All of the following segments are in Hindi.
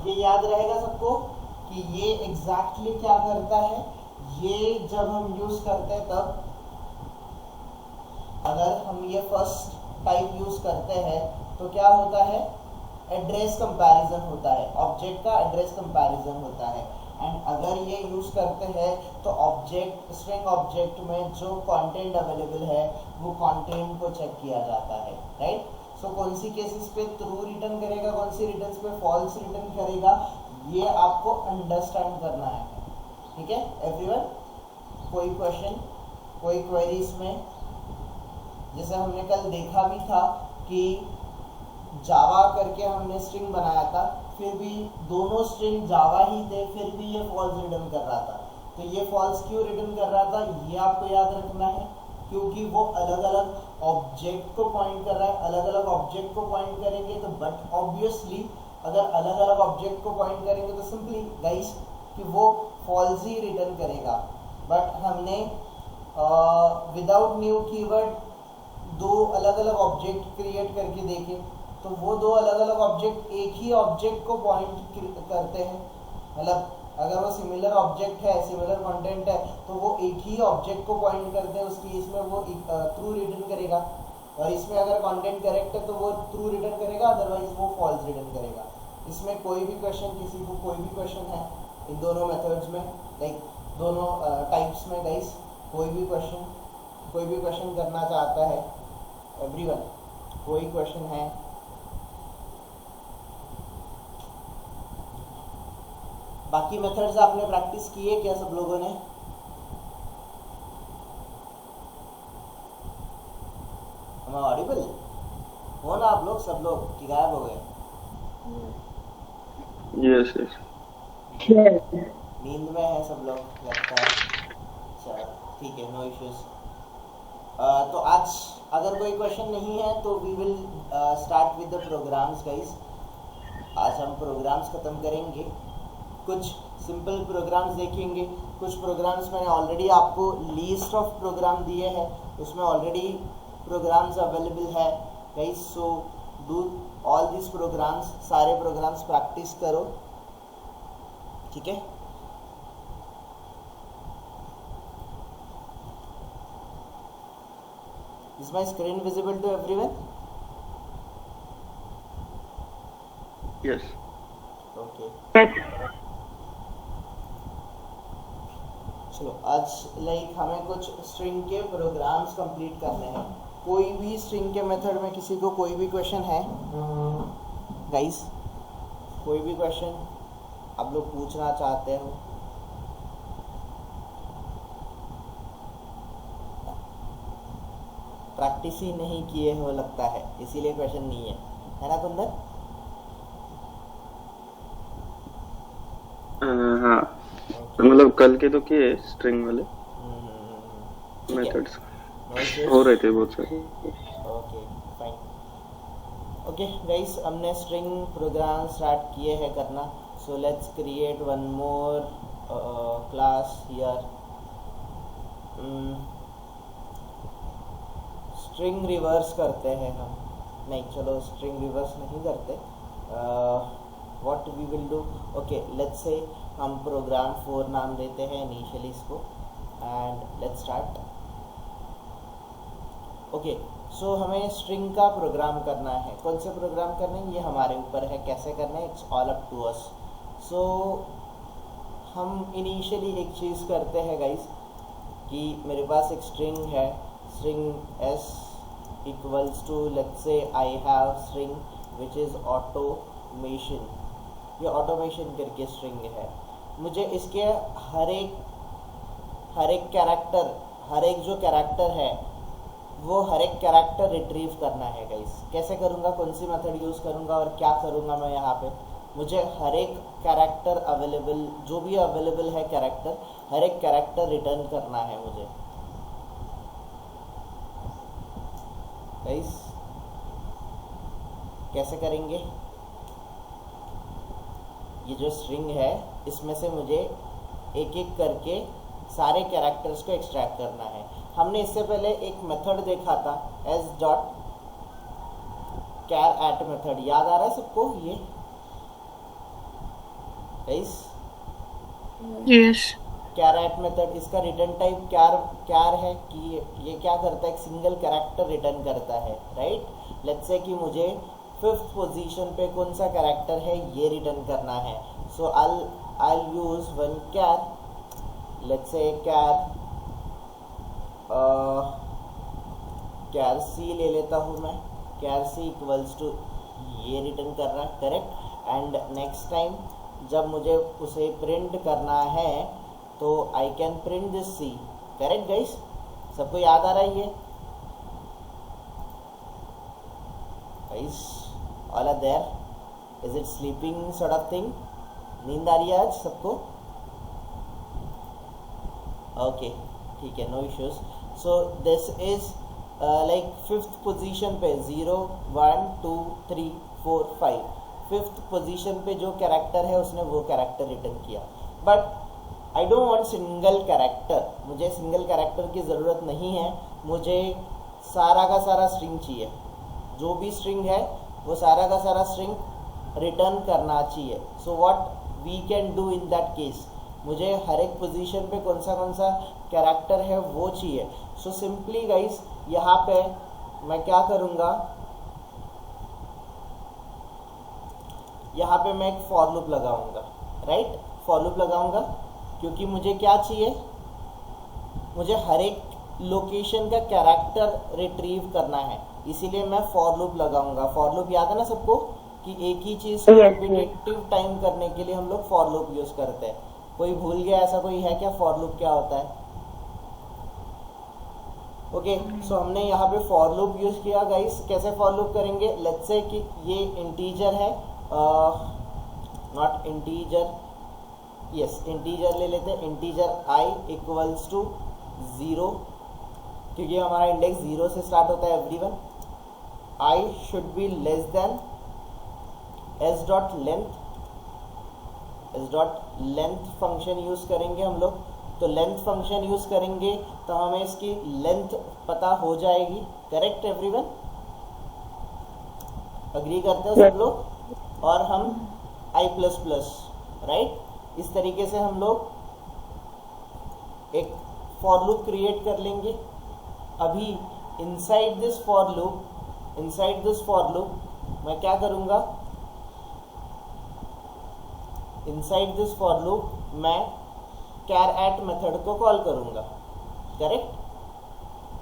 ये याद रहेगा सबको कि ये एग्जैक्टली क्या करता है। ये जब हम यूज करते हैं तब, अगर हम ये फर्स्ट टाइप यूज करते हैं तो क्या होता है, एड्रेस कंपैरिजन होता है, ऑब्जेक्ट का एड्रेस कंपैरिजन होता है। एंड अगर ये यूज करते हैं तो ऑब्जेक्ट, स्ट्रिंग ऑब्जेक्ट में जो कंटेंट अवेलेबल है वो कंटेंट को चेक किया जाता है, राइट। सो कौन सी केसेस पे ट्रू रिटर्न करेगा, कौन सी रिटर्न्स पे फॉल्स रिटर्न करेगा, ये आपको अंडरस्टैंड करना है, ठीक है एवरीवन। कोई क्वेश्चन, कोई क्वेरी इसमें? जैसे हमने कल देखा भी था कि जावा करके हमने स्ट्रिंग बनाया था, फिर भी दोनों स्ट्रिंग जावा ही थे, फिर भी ये फॉल्स रिटर्न कर रहा था। तो ये फॉल्स क्यों रिटर्न कर रहा था, ये आपको याद रखना है, क्योंकि वो अलग अलग ऑब्जेक्ट को पॉइंट कर रहा है। अलग अलग ऑब्जेक्ट को पॉइंट करेंगे तो, बट ऑब्वियसली अगर अलग अलग ऑब्जेक्ट को पॉइंट करेंगे तो सिंपली गाइस कि वो फॉल्स ही रिटर्न करेगा। बट हमने विदाउट न्यू कीवर्ड दो अलग अलग ऑब्जेक्ट क्रिएट करके देखे, तो वो दो अलग अलग ऑब्जेक्ट एक ही ऑब्जेक्ट को पॉइंट करते हैं। मतलब अगर वो सिमिलर ऑब्जेक्ट है, सिमिलर कंटेंट है, तो वो एक ही ऑब्जेक्ट को पॉइंट करते हैं, उसकी इसमें वो ट्रू रिटर्न करेगा। और इसमें अगर कंटेंट करेक्ट है तो वो ट्रू रिटर्न करेगा, अदरवाइज वो फॉल्स रिटर्न करेगा। इसमें कोई भी क्वेश्चन, किसी को कोई भी क्वेश्चन है इन दोनों मेथड्स में, लाइक दोनों टाइप्स में गाइस, कोई भी क्वेश्चन करना चाहता है एवरीवन? कोई क्वेश्चन है? बाकी मेथड्स आपने प्रैक्टिस किए क्या सब लोगों ने? हम ऑडिबल हो ना आप लोग, सब लोग कि गायब हो गए? यस यस, नींद में है सब लोग लगता है। चलो ठीक है, नो इश्यूज। तो आज अगर कोई क्वेश्चन नहीं है तो we will start with the programs guys. आज हम प्रोग्राम्स खत्म करेंगे, कुछ सिंपल प्रोग्राम्स देखेंगे। कुछ प्रोग्राम्स मैंने ऑलरेडी आपको लिस्ट ऑफ प्रोग्राम दिए हैं, उसमें ऑलरेडी प्रोग्राम्स अवेलेबल है guys. So do all this programs, सारे प्रोग्राम्स प्रैक्टिस करो, ठीक है। Is my screen visible to everyone? Yes okay. चलो आज लाइक हमें कुछ स्ट्रिंग के प्रोग्राम्स कंप्लीट करने हैं। कोई भी स्ट्रिंग के मेथड में किसी को कोई भी क्वेश्चन है गाइस? कोई भी क्वेश्चन आप लोग पूछना चाहते हो? प्रैक्टिस ही नहीं किए हो लगता है, इसीलिए क्वेश्चन नहीं है ना कुंदन? हाँ, मतलब कल के तो किए स्ट्रिंग वाले मेथड्स हो रहे थे बहुत सारे। Okay fine. ओके गाइस, हमने स्ट्रिंग प्रोग्राम स्टार्ट किए हैं करना। So let's create one more class here. String reverse करते हैं हम, नहीं चलो स्ट्रिंग रिवर्स नहीं करते। What we will do, okay let's say हम प्रोग्राम 4 नाम देते हैं इनिशियली इसको, and let's start. Okay so हमें स्ट्रिंग का प्रोग्राम करना है। कौन से प्रोग्राम करने हैं ये हमारे ऊपर है, कैसे करना है it's all up to us. So हम इनिशियली एक चीज़ करते हैं गाइस कि मेरे पास एक स्ट्रिंग है, string s equals to let's say I have string which is automation. ये ऑटोमेशन करके स्ट्रिंग है। मुझे इसके हर एक कैरेक्टर, हर एक जो कैरेक्टर है वो हर एक कैरेक्टर रिट्रीव करना है गाइस। कैसे करूँगा, कौन सी मेथड यूज़ करूँगा और क्या करूँगा मैं यहाँ पे, मुझे हर एक कैरेक्टर अवेलेबल, जो भी अवेलेबल है कैरेक्टर, हर एक कैरेक्टर रिटर्न करना है मुझे गाइस। कैसे करेंगे, ये जो स्ट्रिंग है इसमें से मुझे एक एक करके सारे कैरेक्टर्स को एक्सट्रैक्ट करना है। हमने इससे पहले एक मेथड देखा था s dot char at method, याद आ रहा है सबको? ये गाइस Yes. कैरेट मेथड, इसका रिटर्न टाइप क्यार है कि ये क्या करता है, एक सिंगल कैरेक्टर रिटर्न करता है, राइट। लेट्स से कि मुझे 5th पोजीशन पे कौन सा कैरेक्टर है ये रिटर्न करना है। So I use one char, let's say char c ले लेता हूँ मैं। कैर सी इक्वल्स टू ये रिटर्न कर रहा है, करेक्ट। एंड नेक्स्ट टाइम जब मुझे उसे प्रिंट करना है तो I can print this C, correct guys, सबको याद आ रहा है ये guys? All are there? Is it sleeping sort of thing? नींद आ रही है आज सबको? ओके ठीक है, no issues. So this is like 5th position पे 0 1 2 3 4 5, 5th पोजीशन पे जो कैरेक्टर है उसने वो कैरेक्टर रिटर्न किया। But I don't want single character, मुझे सिंगल कैरेक्टर की ज़रूरत नहीं है, मुझे सारा का सारा स्ट्रिंग चाहिए। जो भी स्ट्रिंग है वो सारा का सारा स्ट्रिंग रिटर्न करना चाहिए। So what we can do in that case, मुझे हर एक पोजीशन पे कौन सा कैरेक्टर है वो चाहिए। सो सिंपली गाइस यहाँ पे मैं क्या करूँगा, यहाँ पे मैं एक फॉर लूप लगाऊंगा, राइट। फॉर लूप लगाऊंगा क्योंकि मुझे क्या चाहिए, मुझे हर एक लोकेशन का कैरेक्टर रिट्रीव करना है, इसीलिए मैं फॉर लूप लगाऊंगा। फॉर लूप याद है ना सबको कि एक ही चीज़ रिपीटेटिव टाइम करने के लिए हम लोग फॉर लूप यूज़ करते हैं। कोई भूल गया, ऐसा कोई है क्या फॉर लूप क्या होता है? ओके सो हमने यहाँ पे फॉर लूप यूज़ किया गाइस। कैसे फॉर लूप करेंगे, लेट्स से कि ये इंटीजर है, नॉट इंटीजर, यस इंटीजर ले लेते हैं। इंटीजर i इक्वल्स टू 0, क्योंकि हमारा इंडेक्स 0 से स्टार्ट होता है everyone. i should be less than s dot length function use करेंगे हम लोग। तो लेंथ फंक्शन यूज़ करेंगे तो हमें इसकी लेंथ पता हो जाएगी, करेक्ट एवरीवन? अग्री करते हो सब लोग? और हम i++, राइट, इस तरीके से हम लोग एक फॉर लूप क्रिएट कर लेंगे। अभी इनसाइड दिस फॉर लूप मैं क्या करूँगा, इनसाइड दिस फॉर लूप मैं कैरएट मेथड को कॉल करूँगा, करेक्ट,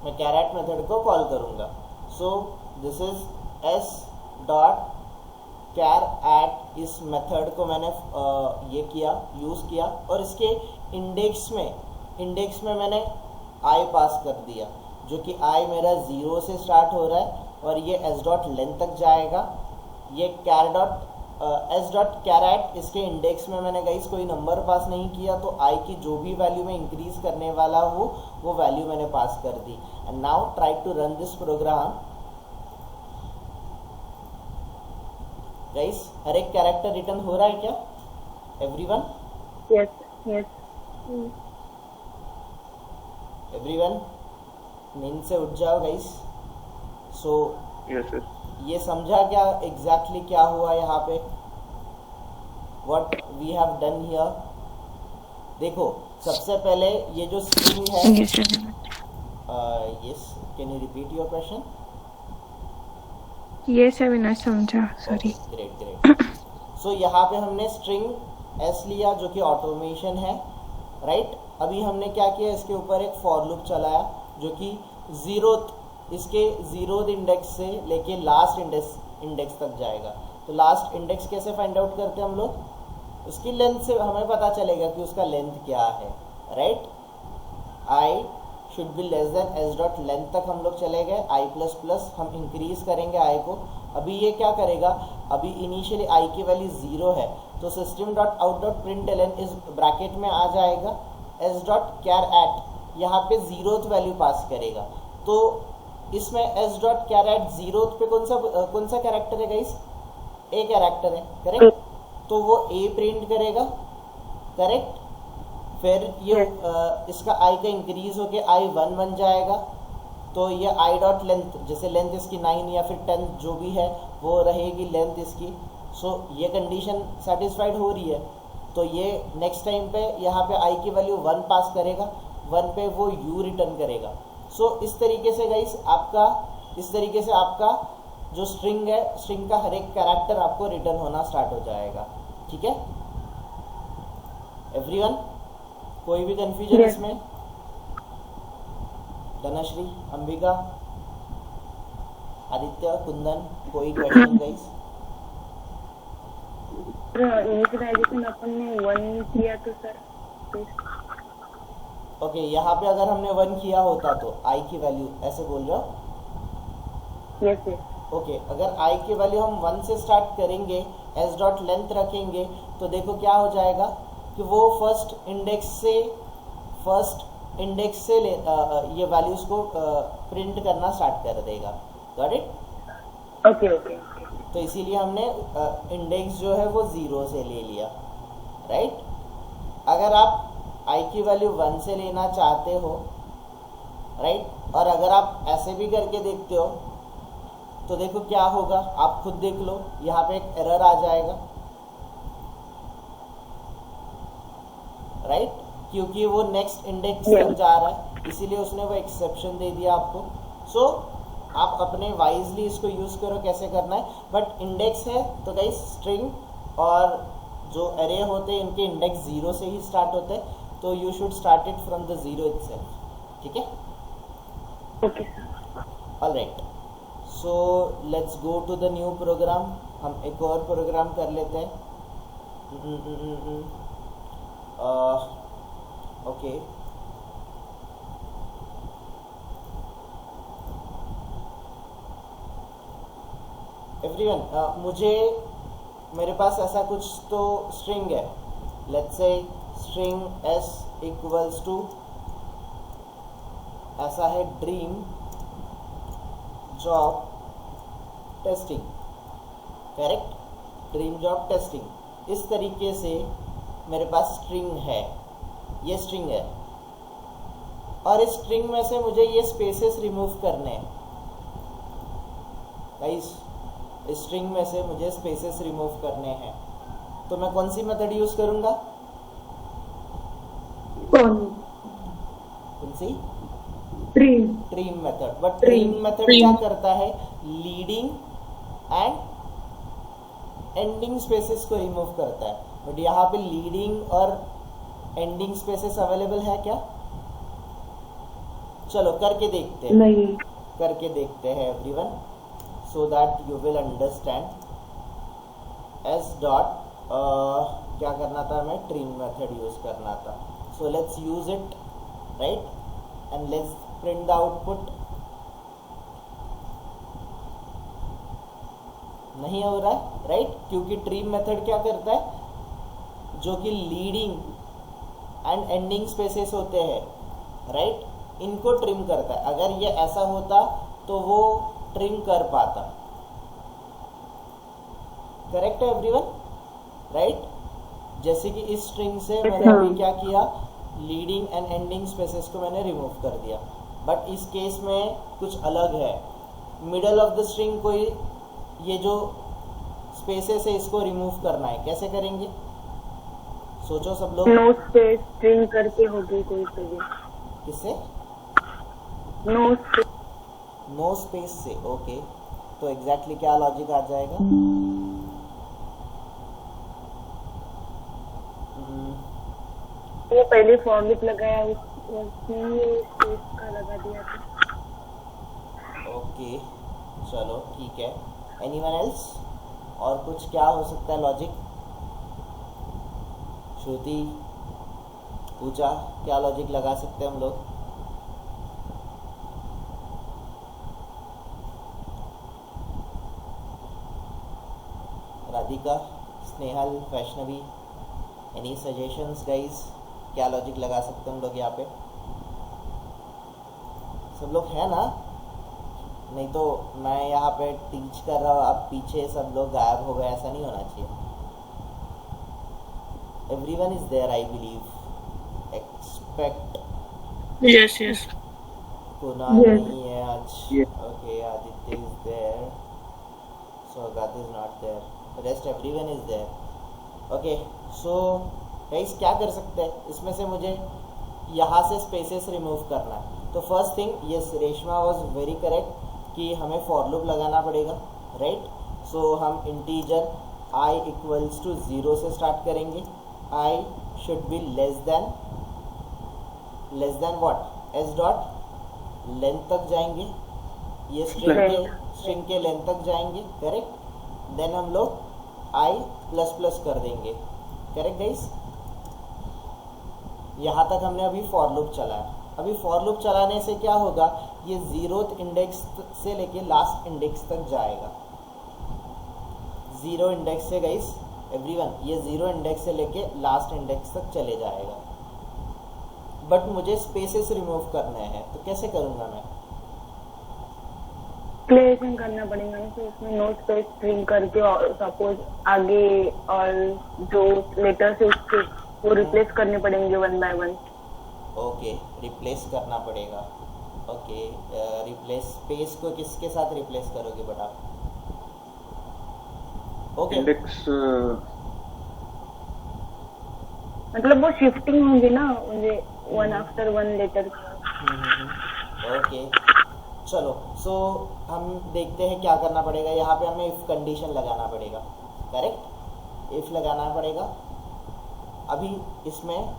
मैं कैरएट मेथड को कॉल करूँगा। So this is s dot charAt, इस मेथड को मैंने ये किया, यूज़ किया, और इसके इंडेक्स में मैंने i पास कर दिया, जो कि i मेरा 0 से स्टार्ट हो रहा है और ये s डॉट लेंथ तक जाएगा। ये s डॉट कैरएट, इसके इंडेक्स में मैंने गाइस कोई नंबर पास नहीं किया, तो i की जो भी वैल्यू में इंक्रीज करने वाला हूँ वो वैल्यू मैंने पास कर दी। And now try to run this program guys. हर एक कैरेक्टर रिटर्न हो रहा है क्या एवरीवन? Yes. एवरीवन नींद से उठ जाओ गाइस। So yes sir. ये समझा क्या एग्जैक्टली क्या हुआ यहाँ पे, what we have done here? देखो सबसे पहले ये जो स्ट्रिंग है, Yes, sir. Yes, can you repeat your question? Yes, Avinash समझा, सॉरी। ग्रेट। सो यहाँ पे हमने स्ट्रिंग s लिया जो कि ऑटोमेशन है, राइट। अभी हमने क्या किया, इसके ऊपर एक फॉर लूप चलाया जो कि इसके 0th इंडेक्स से लेके लास्ट इंडेक्स तक जाएगा। तो लास्ट इंडेक्स कैसे फाइंड आउट करते हैं हम लोग, उसकी लेंथ से हमें पता चलेगा कि उसका लेंथ क्या है, right. i should be less than s dot length तक हम लोग चले गए, i++ हम इंक्रीज करेंगे i को। अभी ये क्या करेगा, अभी इनिशियली i की वैल्यू 0 है, तो system dot out dot println इस ब्रैकेट में आ जाएगा, s डॉट कैरएट यहाँ पे 0th वैल्यू पास करेगा। तो इसमें s डॉट कैरएट 0th पे कौन सा कैरेक्टर है गाइस? a कैरेक्टर है, करेक्ट। तो वो a प्रिंट करेगा, करेक्ट। फिर ये इसका i का इंक्रीज होके i 1 बन जाएगा, तो ये i डॉट लेंथ, जैसे लेंथ इसकी 9 या फिर 10 जो भी है वो रहेगी लेंथ इसकी। सो ये कंडीशन सेटिस्फाइड हो रही है, तो ये नेक्स्ट टाइम पे यहाँ पे i की वैल्यू 1 पास करेगा, 1 पे वो u रिटर्न करेगा। सो इस तरीके से गाइस आपका जो स्ट्रिंग है, स्ट्रिंग का हर एक कैरेक्टर आपको रिटर्न होना स्टार्ट हो जाएगा। ठीक है एवरीवन, कोई भी कंफ्यूजन Yes. इसमें? धनश्री, अंबिका, आदित्य, कुंदन, कोई क्वेश्चन गाइस? इनिशियलाइजेशन अपन ने 1 किया तो सर ओके, यहाँ पे अगर हमने 1 किया होता तो i की वैल्यू ऐसे बोल रहे हो? यस यस ओके, अगर i की वैल्यू हम 1 से स्टार्ट करेंगे, s डॉट लेंथ रखेंगे, तो देखो क्या हो जाएगा कि वो फर्स्ट इंडेक्स से ये वैल्यूज को प्रिंट करना स्टार्ट कर देगा। Got it? ओके ओके तो इसीलिए हमने इंडेक्स जो है वो 0 से ले लिया, राइट? अगर आप i की वैल्यू 1 से लेना चाहते हो, राइट, और अगर आप ऐसे भी करके देखते हो तो देखो क्या होगा, आप खुद देख लो, यहाँ पे एक एरर आ जाएगा, राइट, क्योंकि वो नेक्स्ट इंडेक्स तक जा रहा है, इसीलिए उसने वो एक्सेप्शन दे दिया आपको। सो आप अपने वाइजली इसको यूज करो कैसे करना है। बट इंडेक्स है तो गाइस स्ट्रिंग और जो एरे होते हैं इनके इंडेक्स 0 से ही स्टार्ट होते हैं, तो you should start it from the 0 itself. ठीक है, okay alright. So let's go to the new program. हम एक और प्रोग्राम कर लेते हैं। ओके, एवरीवन, मेरे पास ऐसा कुछ तो स्ट्रिंग है, let's say string s equals to ऐसा है dream job testing, correct, dream job testing. इस तरीके से मेरे पास स्ट्रिंग है, ये स्ट्रिंग है, और इस स्ट्रिंग में से मुझे ये स्पेसेस रिमूव करने हैं गाइस, इस स्ट्रिंग में से मुझे स्पेसेस रिमूव करने हैं, तो मैं कौन सी मेथड यूज करूंगा? कौन सी? Trim method. But trim method क्या करता है? लीडिंग एंड एंडिंग स्पेसेस को रिमूव करता है। बट यहाँ पे लीडिंग और एंडिंग स्पेसेस अवेलेबल है क्या? चलो करके देखते हैं, नहीं करके देखते हैं everyone, so that you will understand। s dot क्या करना था, हमें ट्रीम मेथड यूज करना था। so let's use it, right, and let's print the output। नहीं हो रहा है, राइट, क्योंकि ट्रीम मेथड क्या करता है, जो कि लीडिंग एंड एंडिंग स्पेसेस होते हैं, राइट, इनको ट्रिम करता है। अगर ये ऐसा होता तो वो ट्रिम कर पाता। करेक्ट है एवरीवन, राइट? जैसे कि इस स्ट्रिंग से मैंने अभी क्या किया, लीडिंग एंड एंडिंग स्पेसेस को मैंने रिमूव कर दिया। बट इस केस में कुछ अलग है, मिडल ऑफ द स्ट्रिंग को ये जो स्पेसेस है इसको रिमूव करना है। कैसे करेंगे, सोचो सब लोग। नो स्पेस स्ट्रिंग करके होगी कोई चीज। किससे? नो स्पेस से। ओके, तो एग्जैक्टली क्या लॉजिक आ जाएगा? वो पहले फॉर्मेट लगाया उसमें स्पेस का लगा दिया था। ओके, चलो ठीक है। Anyone else? और कुछ क्या हो सकता है लॉजिक? श्रुति, पूजा, क्या लॉजिक लगा सकते हैं हम लोग? Radhika, Snehal, Vaishnavi, any suggestions guys? क्या लॉजिक लगा सकते हैं हम लोग यहाँ पे? सब लोग है ना? नहीं तो मैं यहाँ पे टीच कर रहा हूँ, आप पीछे सब लोग गायब हो गए, ऐसा नहीं होना चाहिए। Everyone is there I believe, expect. Yes yes Kunal नहीं है आज। Okay, Aditya is there, Saugat is not there, rest everyone is there. Okay, so guys क्या कर सकते हैं इसमें से, मुझे यहाँ से स्पेसेस रिमूव करना है। तो first thing, yes Reshma was very correct कि हमें फॉर लूप लगाना पड़ेगा, राइट। सो हम इंटीजर i इक्वल्स टू 0 से स्टार्ट करेंगे। i should be less than what, s dot length तक जाएंगे, ये स्ट्रिंग के लेंथ तक जाएंगे, करेक्ट। देन हम लोग i प्लस प्लस कर देंगे, करेक्ट गाइस। यहाँ तक हमने अभी फॉर लूप चलाया। अभी फॉर लूप चलाने से क्या होगा, ये 0th इंडेक्स से लेके लास्ट इंडेक्स तक जाएगा। 0 इंडेक्स से गाइस एवरीवन, ये 0 इंडेक्स से लेके लास्ट इंडेक्स तक चले जाएगा। बट मुझे स्पेसेस रिमूव करने हैं, तो कैसे करूँगा मैं? प्लेसिंग करना पड़ेगा ना, तो उसमें नो स्पेस स्ट्रिंग करके और सपोज आगे और जो लेटर से उसके वो रिप्लेस करने पड़ेंगे 1 by 1। ओके, रिप्लेस करना पड़ेगा। ओके, रिप्लेस स्पेस को किसके साथ रिप्लेस करोगे बेटा? ओके, इंडेक्स मतलब वो शिफ्टिंग होंगे ना, मुझे 1 after 1 लेटर। ओके चलो, सो हम देखते हैं क्या करना पड़ेगा। यहाँ पे हमें इफ कंडीशन लगाना पड़ेगा, करेक्ट। इफ लगाना पड़ेगा। अभी इसमें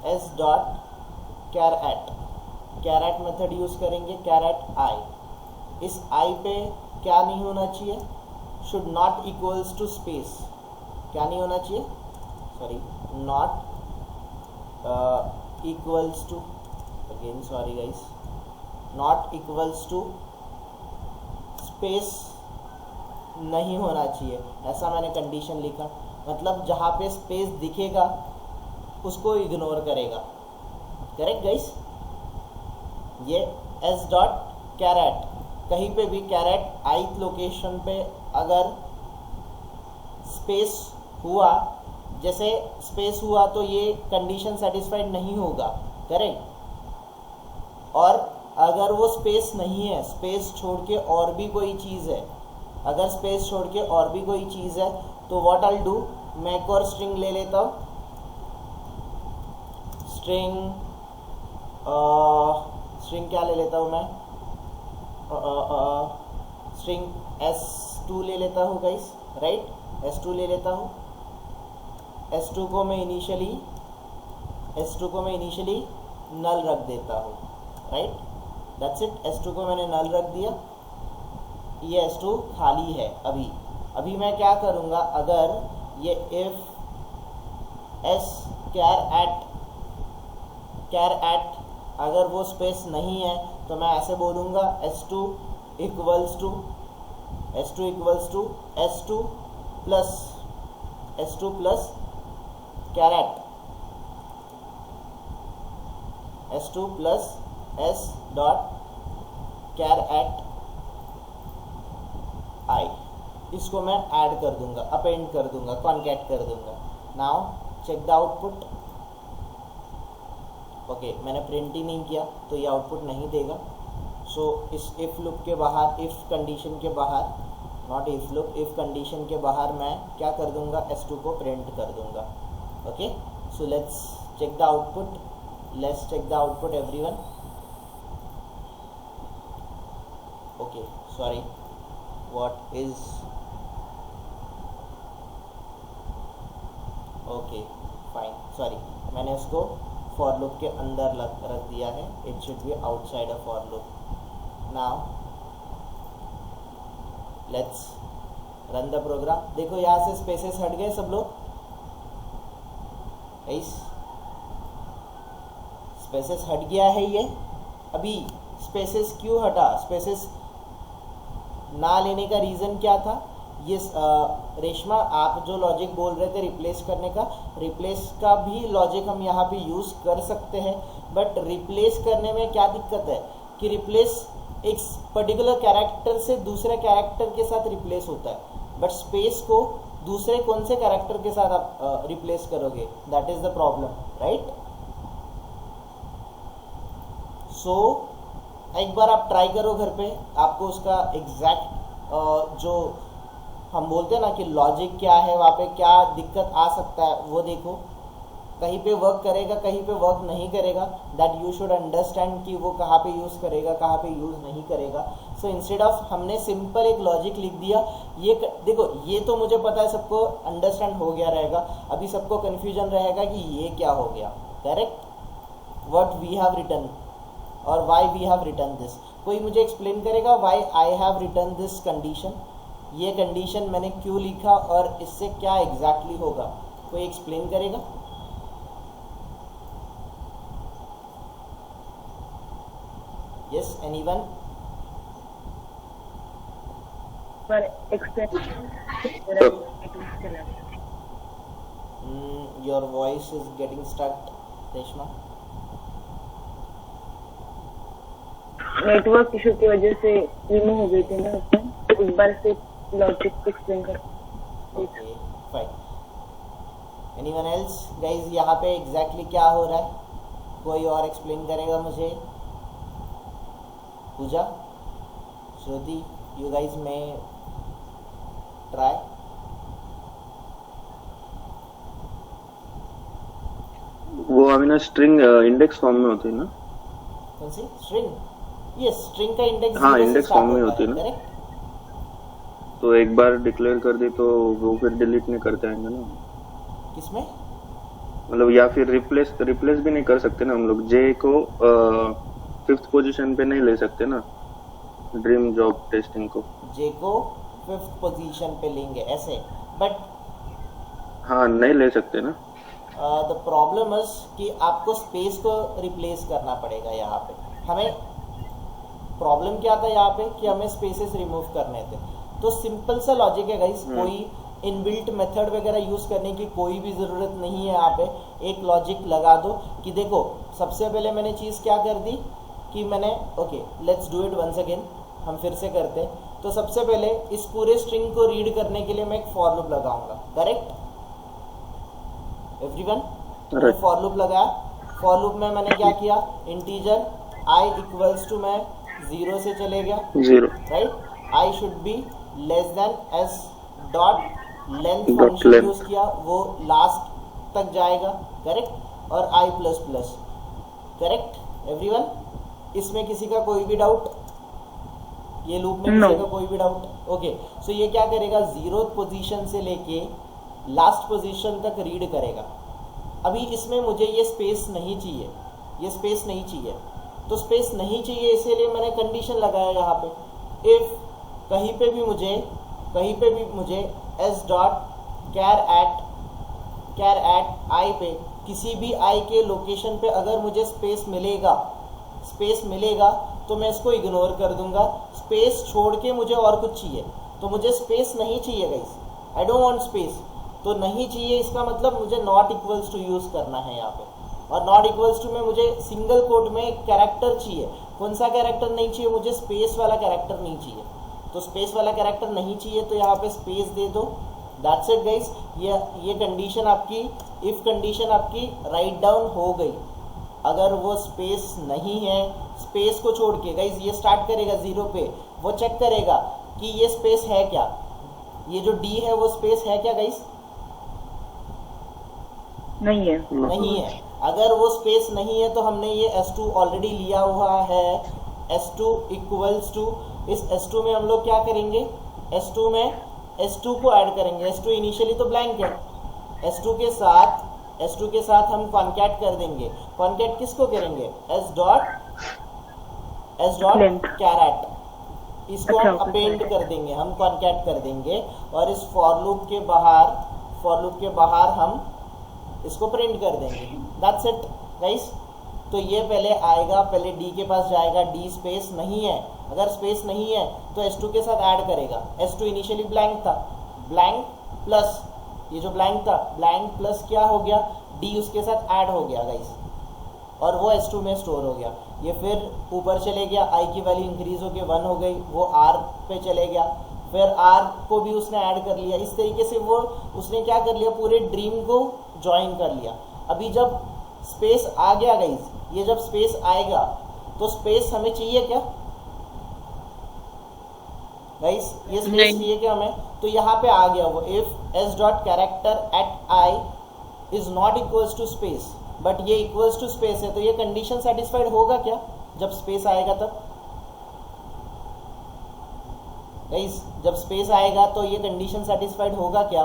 s dot char at method use करेंगे, कैरेट i। इस i पे क्या नहीं होना चाहिए, should not equals to space. क्या नहीं होना चाहिए, sorry, not equals to, again sorry guys, not equals to space नहीं होना चाहिए, ऐसा मैंने कंडीशन लिखा। मतलब जहाँ पे स्पेस दिखेगा उसको इग्नोर करेगा, करेक्ट गाइस। ये s डॉट कैरेट, कहीं पे भी कैरेट ith लोकेशन पे अगर स्पेस हुआ, जैसे स्पेस हुआ तो ये कंडीशन सेटिस्फाइड नहीं होगा, करेक्ट। और अगर वो स्पेस नहीं है, स्पेस छोड़ के और भी कोई चीज़ है, अगर स्पेस छोड़ के और भी कोई चीज़ है, तो व्हाट आई डू, मैं एक और स्ट्रिंग ले लेता हूँ। स्ट्रिंग क्या ले लेता हूँ मैं, स्ट्रिंग s2 ले लेता हूँ गाइस, राइट। s2 ले लेता हूँ। s2 को मैं इनिशियली नल रख देता हूँ, राइट। दैट्स इट, s2 को मैंने नल रख दिया। ये s2 खाली है। अभी मैं क्या करूँगा, अगर ये इफ s कैर एट अगर वो स्पेस नहीं है, तो मैं ऐसे बोलूँगा s2 equals to s2 plus char at, s2 plus s dot char at i। इसको मैं ऐड कर दूंगा, अपेंड कर दूंगा, कॉन्कैट कर दूंगा। Now check the output. Okay, मैंने प्रिंट ही नहीं किया तो ये आउटपुट नहीं देगा। सो इस इफ लूप के बाहर, इफ कंडीशन के बाहर, not if loop, if condition के बाहर मैं क्या कर दूंगा, s2 को प्रिंट कर दूंगा। Okay, so let's check the output, everyone. Okay, sorry, what is, okay fine, sorry, मैंने इसको फॉर लूप के अंदर रख दिया है। It should be outside of for loop. Now let's run the program. देखो यहाँ से स्पेसेस हट गए सब लोग, स्पेसेस हट गया है ये। अभी स्पेसेस क्यों हटा, स्पेसेस ना लेने का रीज़न क्या था? ये रेशमा, आप जो लॉजिक बोल रहे थे रिप्लेस करने का, रिप्लेस का भी लॉजिक हम यहाँ पे यूज़ कर सकते हैं। बट रिप्लेस करने में क्या दिक्कत है कि रिप्लेस एक पर्टिकुलर कैरेक्टर से दूसरे कैरेक्टर के साथ रिप्लेस होता है, बट स्पेस को दूसरे कौन से कैरेक्टर के साथ आप रिप्लेस करोगे, that is the problem, right. So एक बार आप ट्राई करो घर पे, आपको उसका एग्जैक्ट जो हम बोलते हैं ना कि लॉजिक क्या है, वहाँ पे क्या दिक्कत आ सकता है वो देखो, कहीं पे वर्क करेगा कहीं पे वर्क नहीं करेगा, दैट यू शुड अंडरस्टैंड कि वो कहाँ पे यूज़ करेगा कहाँ पे यूज़ नहीं करेगा। सो इंस्टेड ऑफ हमने सिंपल एक लॉजिक लिख दिया, ये देखो ये तो मुझे पता है सबको अंडरस्टैंड हो गया रहेगा, अभी सबको कन्फ्यूजन रहेगा कि ये क्या हो गया, correct, what we have written और why we have written this. कोई मुझे एक्सप्लेन करेगा why I have written this condition, ये कंडीशन मैंने क्यों लिखा और इससे क्या एग्जैक्टली होगा, कोई एक्सप्लेन करेगा? Yes, anyone? पर explain Your voice is getting stuck, Reshma. Network issue की वजह से रिमूव हो गई थी ना उसमें, तो एक बार से लॉजिक एक्सप्लेन कर। Okay fine. Anyone else guys, यहाँ पे एग्जैक्टली क्या हो रहा है, कोई और एक्सप्लेन करेगा मुझे? पूजा, श्रुति, यू गाइज में ट्राई। वो अविनाश स्ट्रिंग इंडेक्स फॉर्म में होती है ना? कौन सी स्ट्रिंग? यस, स्ट्रिंग का इंडेक्स हाँ, इंडेक्स फॉर्म में होती है ना? करेक्ट। तो एक बार डिक्लेयर कर दी तो वो फिर डिलीट नहीं करते आएंगे ना? किसमें? मतलब या फिर रिप्लेस भी नहीं कर सकते ना हम लोग, जे को 5th पोजीशन पे नहीं ले सकते ना ड्रीम जॉब टेस्टिंग को? जे को 5th पोजीशन पे लेंगे ऐसे, बट हाँ नहीं ले सकते ना। द प्रॉब्लम इज कि आपको स्पेस को रिप्लेस करना पड़ेगा। यहाँ पे हमें प्रॉब्लम क्या था यहाँ पे कि हमें स्पेसेस रिमूव करने थे, तो सिंपल सा लॉजिक है गाइस, कोई इनबिल्ट मेथड वगैरह यूज करने की कोई भी जरूरत नहीं है। यहाँ पे एक लॉजिक लगा दो कि देखो सबसे पहले मैंने चीज क्या कर दी कि मैंने okay let's do it once again, हम फिर से करते हैं। तो सबसे पहले इस पूरे स्ट्रिंग को रीड करने के लिए मैं एक फॉर लूप लगाऊंगा, करेक्ट एवरीवन? फॉर लूप लगाया, फॉर लूप में मैंने क्या किया, इंटीजर i इक्वल्स टू, मैं 0 से चले गया, 0 right, i should be less than s dot length function use किया, वो लास्ट तक जाएगा, करेक्ट, और i plus plus, correct everyone? इसमें किसी का कोई भी डाउट? ये लूप में किसी का कोई भी डाउट? ओके, सो ये क्या करेगा, 0th पोजीशन से लेके लास्ट पोजीशन तक रीड करेगा। अभी इसमें मुझे ये स्पेस नहीं चाहिए, ये स्पेस नहीं चाहिए, तो स्पेस नहीं चाहिए इसीलिए मैंने कंडीशन लगाया यहाँ पे, इफ कहीं पे भी मुझे s dot char at i पे किसी भी i के लोकेशन पे अगर मुझे स्पेस मिलेगा तो मैं इसको इग्नोर कर दूंगा। स्पेस छोड़ के मुझे और कुछ चाहिए, तो मुझे स्पेस नहीं चाहिए guys, I don't want space, तो नहीं चाहिए इसका मतलब मुझे नॉट इक्वल्स टू यूज करना है यहाँ पे, और नॉट इक्वल्स टू में मुझे सिंगल कोट में कैरेक्टर चाहिए। कौन सा कैरेक्टर नहीं चाहिए मुझे? स्पेस वाला कैरेक्टर नहीं चाहिए, तो स्पेस वाला कैरेक्टर नहीं चाहिए तो यहाँ पे स्पेस दे दो, दैट्स इट गाइस। ये कंडीशन आपकी, इफ कंडीशन आपकी राइट डाउन हो गई। अगर वो स्पेस नहीं है, स्पेस को छोड़ के गाइस ये स्टार्ट करेगा 0 पे, वो चेक करेगा कि ये स्पेस है क्या, ये जो D है वो स्पेस है क्या गाइस? नहीं है, नहीं है। अगर वो स्पेस नहीं है तो हमने ये S2 ऑलरेडी लिया हुआ है, S2 इक्वल्स टू, इस S2 में हम लोग क्या करेंगे, S2 में S2 को ऐड करेंगे। S2 इनिशियली तो ब्लैंक है, S2 के साथ हम कॉन्कैट कर देंगे। कॉन्कैट किसको करेंगे? s डॉट कैरेट, इसको हम अपेंड कर देंगे, हम कॉन्कैट कर देंगे, और इस फॉर लूप के बाहर हम इसको प्रिंट कर देंगे, दैट्स इट गाइस। तो ये पहले आएगा, पहले D के पास जाएगा, D स्पेस नहीं है, अगर स्पेस नहीं है तो S2 के साथ ऐड करेगा। S2 इनिशियली ब्लैंक था, ब्लैंक प्लस ये जो ब्लैंक था, ब्लैंक प्लस क्या हो गया, D उसके साथ ऐड हो गया गाइस, और वो S2 में स्टोर हो गया। ये फिर ऊपर चले गया, I की वैल्यू इंक्रीज होके 1 हो गई, वो R पे चले गया, फिर R को भी उसने ऐड कर लिया। इस तरीके से वो उसने क्या कर लिया, पूरे ड्रीम को ज्वाइन कर लिया। अभी जब स्पेस आ गया गाइस, ये जब स्पेस आएगा तो स्पेस हमें चाहिए क्या गाइस? ये स्पेस चाहिए क्या हमें? तो यहाँ पे आ गया वो if s dot character at I is not equals to space, but ये इक्वल्स टू स्पेस है, तो ये कंडीशन सेटिस्फाइड होगा क्या जब स्पेस आएगा तब? गाइस जब स्पेस आएगा तो ये कंडीशन सेटिस्फाइड होगा क्या?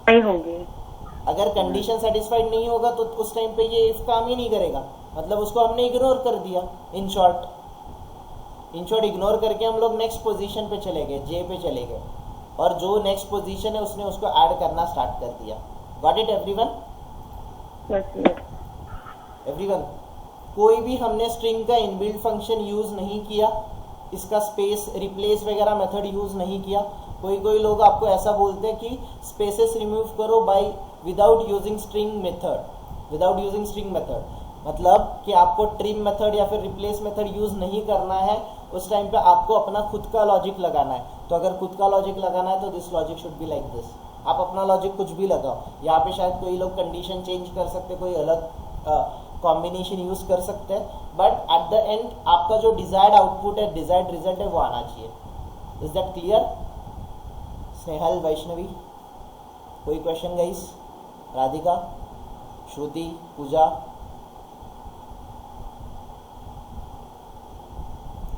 नहीं होगी। अगर कंडीशन सेटिस्फाइड नहीं होगा तो उस टाइम पे ये इफ काम ही नहीं करेगा, मतलब उसको हमने इग्नोर कर दिया। इन शॉर्ट इग्नोर करके हम लोग नेक्स्ट पोजीशन पे चले गए, जे पे चले गए, और जो नेक्स्ट पोजीशन है उसने उसको ऐड करना स्टार्ट कर दिया। Got it everyone? एवरीवन, कोई भी हमने स्ट्रिंग का इनबिल्ट फंक्शन यूज नहीं किया, इसका स्पेस रिप्लेस वगैरह मेथड यूज नहीं किया। कोई लोग आपको ऐसा बोलते हैं कि स्पेसेस रिमूव करो by without using string method, मतलब कि आपको ट्रिम मेथड या फिर रिप्लेस मेथड यूज नहीं करना है, उस टाइम पे आपको अपना खुद का लॉजिक लगाना है। तो अगर खुद का लॉजिक लगाना है तो this logic should be like this. आप अपना लॉजिक कुछ भी लगाओ, यहाँ पे शायद कोई लोग कंडीशन चेंज कर सकते, कोई अलग कॉम्बिनेशन यूज कर सकते हैं, बट एट द एंड आपका जो डिजायर्ड आउटपुट है, डिजायर्ड रिजल्ट है, वो आना चाहिए। Is that clear? Snehal, Vaishnavi, कोई क्वेश्चन गाइस? राधिका, श्रुति, पूजा,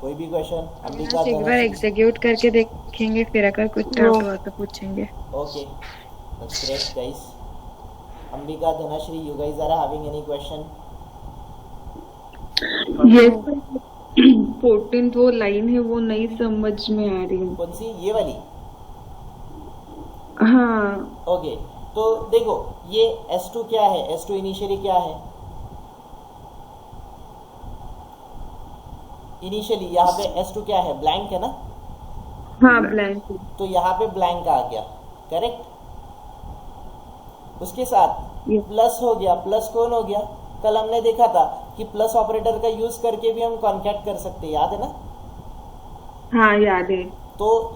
कोई भी क्वेश्चन? अंबिका, एक बार एग्जीक्यूट करके देखेंगे, फिर अगर कुछ डाउट हुआ तो पूछेंगे। Okay, that's great guys. Ambika, Dhanashree, you guys are having any question? ये 14th वो लाइन है वो नहीं समझ में आ रही है। कौन सी? ये वाली? हाँ। ओके, तो देखो ये S2 क्या है? S2 इनिशियली क्या है? इनिशियली यहाँ पे S2 क्या है? ब्लैंक है ना? हाँ, ब्लैंक। तो यहाँ पे ब्लैंक आ गया, करेक्ट। उसके साथ प्लस हो गया। प्लस कौन हो गया? कल हमने देखा था कि प्लस ऑपरेटर का यूज करके भी हम कॉन्कैट कर सकते हैं, याद है ना? हाँ, याद है। तो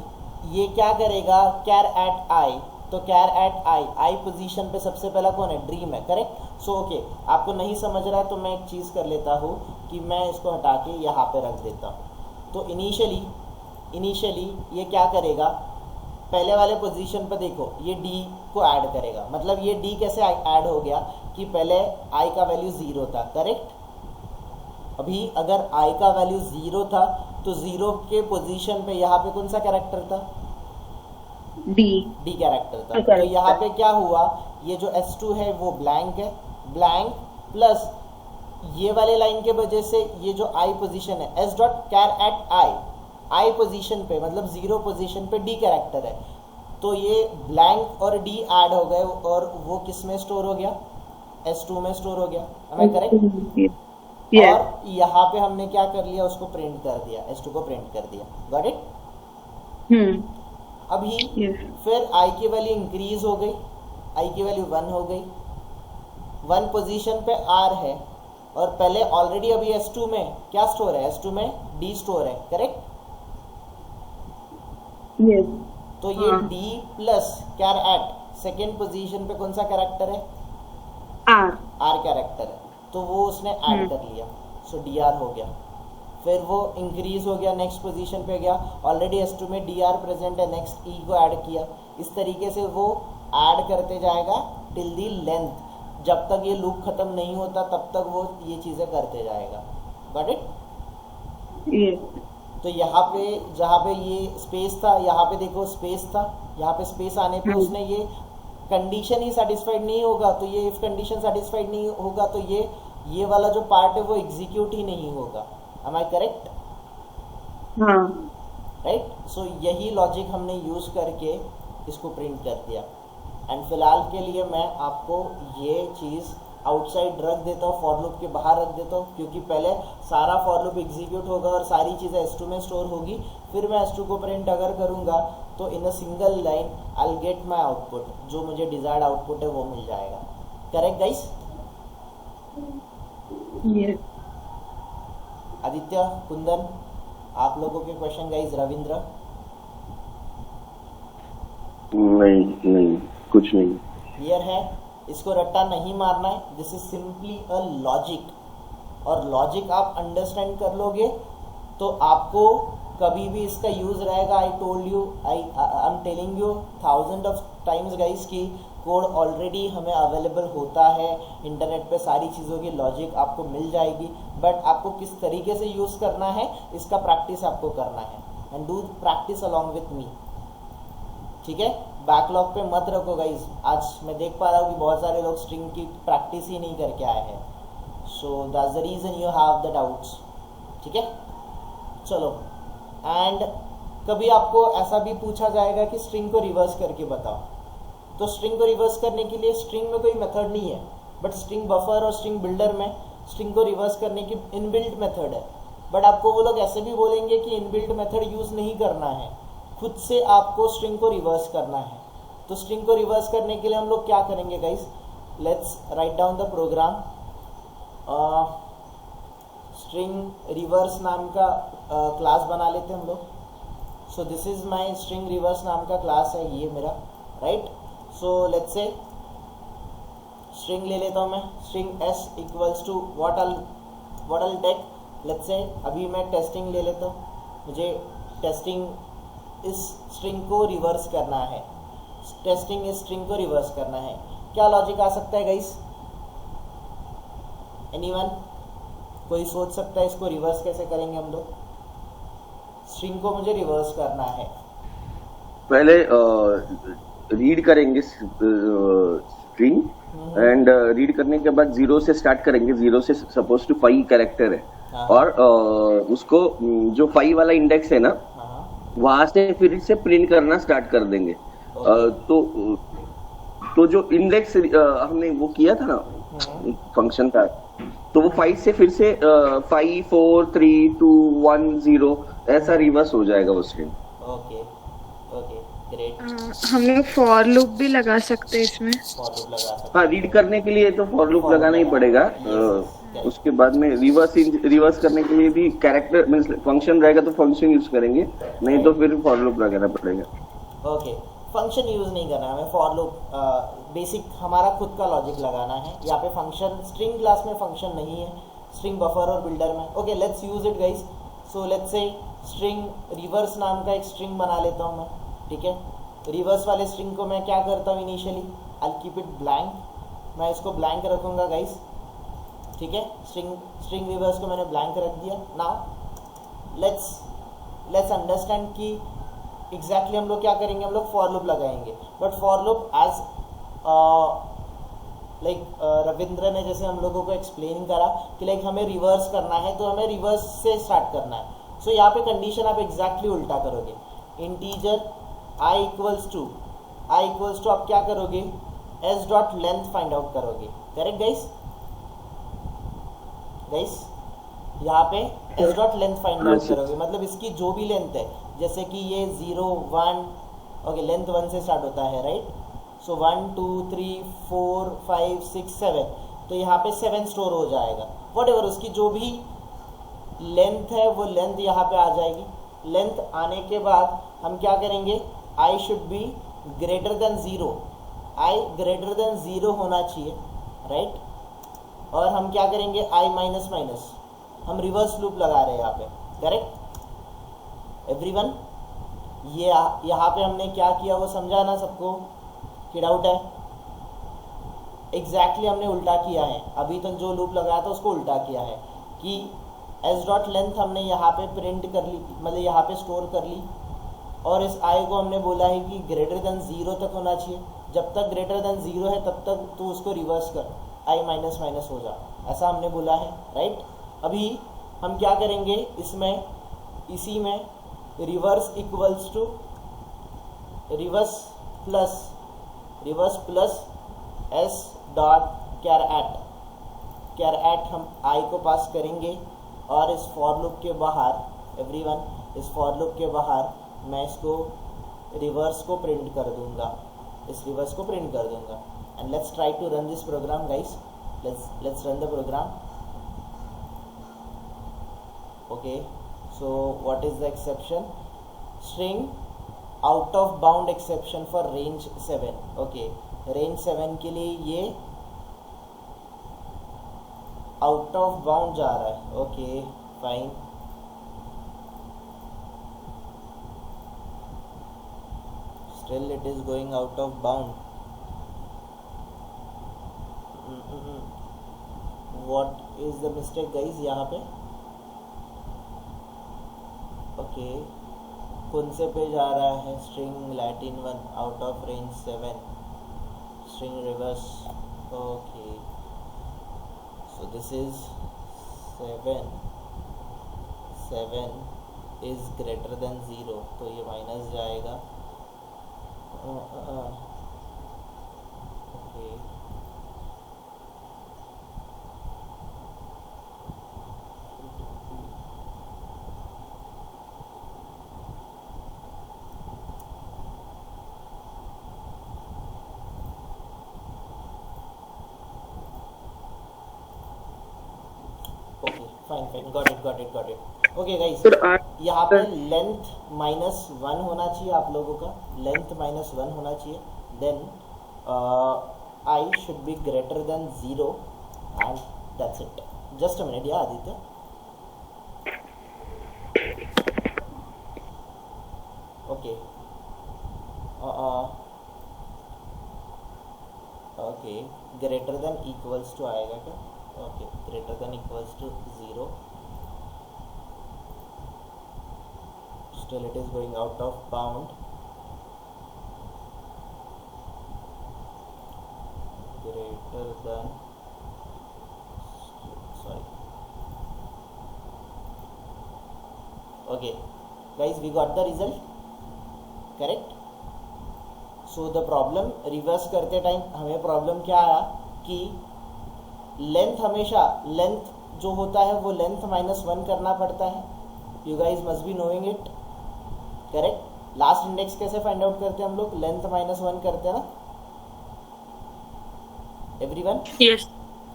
ये क्या करेगा? कैर एट आई, तो कैर एट आई पोजीशन पे सबसे पहला कौन है? ड्रीम है, करेक्ट। सो ओके, आपको नहीं समझ रहा तो मैं एक चीज कर लेता हूँ कि मैं इसको हटा के यहाँ पे रख देता हूँ। तो इनिशियली ये क्या करेगा? पहले वाले पोजीशन पे देखो, ये डी को ऐड करेगा। मतलब ये डी कैसे ऐड हो गया कि पहले आई का वैल्यू 0 था, करेक्ट। अभी अगर आई का वैल्यू 0 था तो 0 के पोजीशन पे यहाँ पे कौन सा कैरेक्टर था? डी कैरेक्टर था। तो यहाँ पे क्या हुआ? ये जो S2 है वो ब्लैंक है, ब्लैंक प्लस ये वाले लाइन के वजह से ये जो आई पोजीशन है, s dot char at I position पे, मतलब 0 पोजीशन पे डी कैरेक्टर है, तो ये ब्लैंक और डी ऐड हो गए और वो किस में स्टोर हो गया? S2 में स्टोर हो गया। am I correct? और यहाँ पे हमने क्या कर लिया? उसको प्रिंट कर दिया, S2 को प्रिंट कर दिया। Got it? अभी फिर आई की वैल्यू इंक्रीज हो गई, आई की वैल्यू 1 हो गई, 1 पोजीशन पे R है, और पहले ऑलरेडी अभी S2 में क्या स्टोर है? S2 में D स्टोर है, करेक्ट। तो ये D plus char at second position पे कौन सा कैरेक्टर है? R कैरेक्टर है, तो वो उसने ऐड कर लिया, सो DR हो गया। फिर वो इंक्रीज हो गया, नेक्स्ट पोजीशन पे गया, ऑलरेडी S2 में DR प्रेजेंट है, नेक्स्ट E को ऐड किया। इस तरीके से वो ऐड करते जाएगा टिल दी लेंथ, जब तक ये लूप खत्म नहीं होता तब तक वो ये चीजें करते जाएगा। Got it? तो यहाँ पे जहाँ पे ये स्पेस था, यहाँ पे देखो स्पेस था, यहाँ पे स्पेस आने पे उसने ये कंडीशन ही सेटिस्फाइड नहीं होगा, तो ये इफ कंडीशन सेटिस्फाइड नहीं होगा तो ये वाला जो पार्ट है वो एग्जीक्यूट ही नहीं होगा। Am I correct? हाँ। राइट? सो यही लॉजिक हमने यूज करके इसको प्रिंट कर दिया। एंड फिलहाल के लिए मैं आपको ये चीज आउटसाइड रख देता हूँ, फॉर लूप के बाहर रख देता हूँ, क्योंकि पहले सारा फॉर लूप एग्जीक्यूट होगा और सारी चीजें S2 में स्टोर होगी। फिर मैं S2 को प्रिंट अगर करूंगा तो in a single line I will get my output, जो मुझे डिजायर्ड आउटपुट है वो मिल जाएगा। Correct guys? आदित्य, कुंदन, आप लोगों के क्वेश्चन गाइस? रविंद्र? नहीं, कुछ नहीं। क्लियर है? इसको रट्टा नहीं मारना है, this is simply a logic, और लॉजिक आप अंडरस्टैंड कर लोगे तो आपको कभी भी इसका यूज़ रहेगा। I am telling you thousand of times guys कि कोड ऑलरेडी हमें अवेलेबल होता है इंटरनेट पे, सारी चीज़ों की लॉजिक आपको मिल जाएगी, बट आपको किस तरीके से यूज़ करना है इसका प्रैक्टिस आपको करना है। And do practice along with me, ठीक है। बैकलॉग पे मत रखो गाइस। आज मैं देख पा रहा हूँ कि बहुत सारे लोग स्ट्रिंग की प्रैक्टिस ही नहीं करके आए हैं, so that's the reason you have the doubts, ठीक है। चलो, एंड कभी आपको ऐसा भी पूछा जाएगा कि स्ट्रिंग को रिवर्स करके बताओ, तो स्ट्रिंग को रिवर्स करने के लिए स्ट्रिंग में कोई मेथड नहीं है, बट स्ट्रिंग बफर और स्ट्रिंग बिल्डर में स्ट्रिंग को रिवर्स करने की इनबिल्ट मेथड है। बट आपको वो लोग ऐसे भी बोलेंगे कि इनबिल्ट मेथड यूज़ नहीं करना है, खुद से आपको स्ट्रिंग को रिवर्स करना है। तो स्ट्रिंग को रिवर्स करने के लिए हम लोग क्या करेंगे guys, let's write down the program. String reverse नाम का क्लास बना लेते हैं हम लोग। So this is my string reverse नाम का क्लास है ये मेरा, right. So let's say string ले लेता हूँ मैं, string s equals to what I take. Let's say अभी मैं टेस्टिंग ले लेता हूँ, मुझे टेस्टिंग इस स्ट्रिंग को रिवर्स करना है, टेस्टिंग इस स्ट्रिंग को रिवर्स करना है। क्या लॉजिक आ सकता है गाइस, एनीवन? कोई सोच सकता है इसको रिवर्स कैसे करेंगे हम लोग? स्ट्रिंग को मुझे रिवर्स करना है। पहले रीड करेंगे स्ट्रिंग, एंड रीड करने के बाद 0 से स्टार्ट करेंगे। 0 से सपोज टू 5 कैरेक्टर है, और उसको जो 5 वाला इंडेक्स है ना, वहां से फिर से प्रिंट करना स्टार्ट कर देंगे। तो जो इंडेक्स हमने वो किया था ना फंक्शन का, तो वो 5 से फिर से 5 4 3 2 1 0 ऐसा रिवर्स हो जाएगा वो स्ट्रिंग। Okay okay great. हम लोग फॉर लूप भी लगा सकते हैं इसमें। फॉर लूप लगा सकते हाँ, रीड करने के लिए तो फॉर लूप लगाना ही पड़ेगा। उसके बाद में रिवर्स करने के लिए भी कैरेक्टर मींस फंक्शन रहेगा तो फंक्शन यूज करेंगे, नहीं तो फिर फॉर लूप लगाना पड़ेगा। ओके, फंक्शन यूज़ नहीं करना है हमें, फॉर लूप बेसिक हमारा खुद का लॉजिक लगाना है। यहाँ पे फंक्शन स्ट्रिंग क्लास में फंक्शन नहीं है, स्ट्रिंग बफर और बिल्डर में। Okay, let's use it guys. So let's say string reverse नाम का एक स्ट्रिंग बना लेता हूँ मैं, ठीक है। रिवर्स वाले स्ट्रिंग को मैं क्या करता हूँ, initially I keep it blank, मैं इसको ब्लैंक रखूँगा गाइस, ठीक है। स्ट्रिंग रिवर्स को मैंने ब्लैंक रख दिया। नाउ लेट्स अंडरस्टैंड कि एग्जैक्टली हम लोग क्या करेंगे, हम लोग फॉर लूप लगाएंगे। But for loop as Ravindra ने जैसे हम लोगों को एक्सप्लेन करा कि लाइक हमें रिवर्स करना है, तो हमें रिवर्स से स्टार्ट करना है। सो यहाँ पे कंडीशन आप एग्जैक्टली उल्टा करोगे। इंटीजर आई इक्वल्स टू आप क्या करोगे, S dot length find out करोगे, करेक्ट गाइस? यहाँ पे S dot length find out करोगे, मतलब इसकी जो भी लेंथ है, जैसे कि ये 0 1, ओके लेंथ 1 से स्टार्ट होता है, राइट। सो 1 2 3 4 5 6 7, तो यहाँ पे 7 स्टोर हो जाएगा। व्हाटएवर उसकी जो भी लेंथ है वो लेंथ यहाँ पे आ जाएगी। लेंथ आने के बाद हम क्या करेंगे, आई should be greater than 0, I greater than 0 होना चाहिए, राइट। और हम क्या करेंगे, आई माइनस माइनस, हम रिवर्स लूप लगा रहे हैं यहाँ पे, करेक्ट एवरीवन? ये यहाँ पे हमने क्या किया वो समझा ना सबको, कि डाउट है? एग्जैक्टली हमने उल्टा किया है, अभी तक जो लूप लगाया था उसको उल्टा किया है कि एस डॉट लेंथ हमने यहाँ पे प्रिंट कर ली, मतलब यहाँ पे स्टोर कर ली, और इस आई को हमने बोला है कि ग्रेटर देन 0 तक होना चाहिए। जब तक ग्रेटर देन 0 है तब तक तो उसको रिवर्स कर, आई माइनस माइनस हो जा, ऐसा हमने बोला है, राइट। अभी हम क्या करेंगे इसमें, इसी में reverse equals to reverse plus s dot char at हम आई को पास करेंगे, और इस फॉर लूप के बाहर एवरीवन, इस फॉर लूप के बाहर मैं इसको रिवर्स को प्रिंट कर दूंगा, इस रिवर्स को प्रिंट कर दूंगा। And let's try to run this program guys, let's run the program. Okay, so what is the exception? String out of bound exception for range 7. Okay, range 7 के लिए ये out of bound जा रहा है। Okay, fine. Still it is going out of bound. What is the mistake guys यहाँ पे? Okay, कौन से पे जा रहा है? String Latin 1 out of range 7. String reverse. Okay, so this is 7 is greater than 0, तो ये माइनस जाएगा. Okay, fine, got it. Okay guys, यहाँ पे लेंथ -1 होना चाहिए आप लोगों का. लेंथ -1 होना चाहिए. Then I should be greater than 0 and that's it. Just a minute या Aditya. Okay, okay, greater than equals to आएगा क्या? Okay, greater than equals to 0. Still it is going out of bound. Greater than, sorry. Okay guys, we got the result. Correct. So the problem reverse करते टाइम हमें प्रॉब्लम क्या आया कि लेंथ हमेशा, लेंथ जो होता है वो लेंथ -1 करना पड़ता है. You guys must be knowing it. Correct. Last index कैसे फाइंड आउट करते हैं हम लोग? लेंथ -1 करते हैं ना एवरीवन? यस.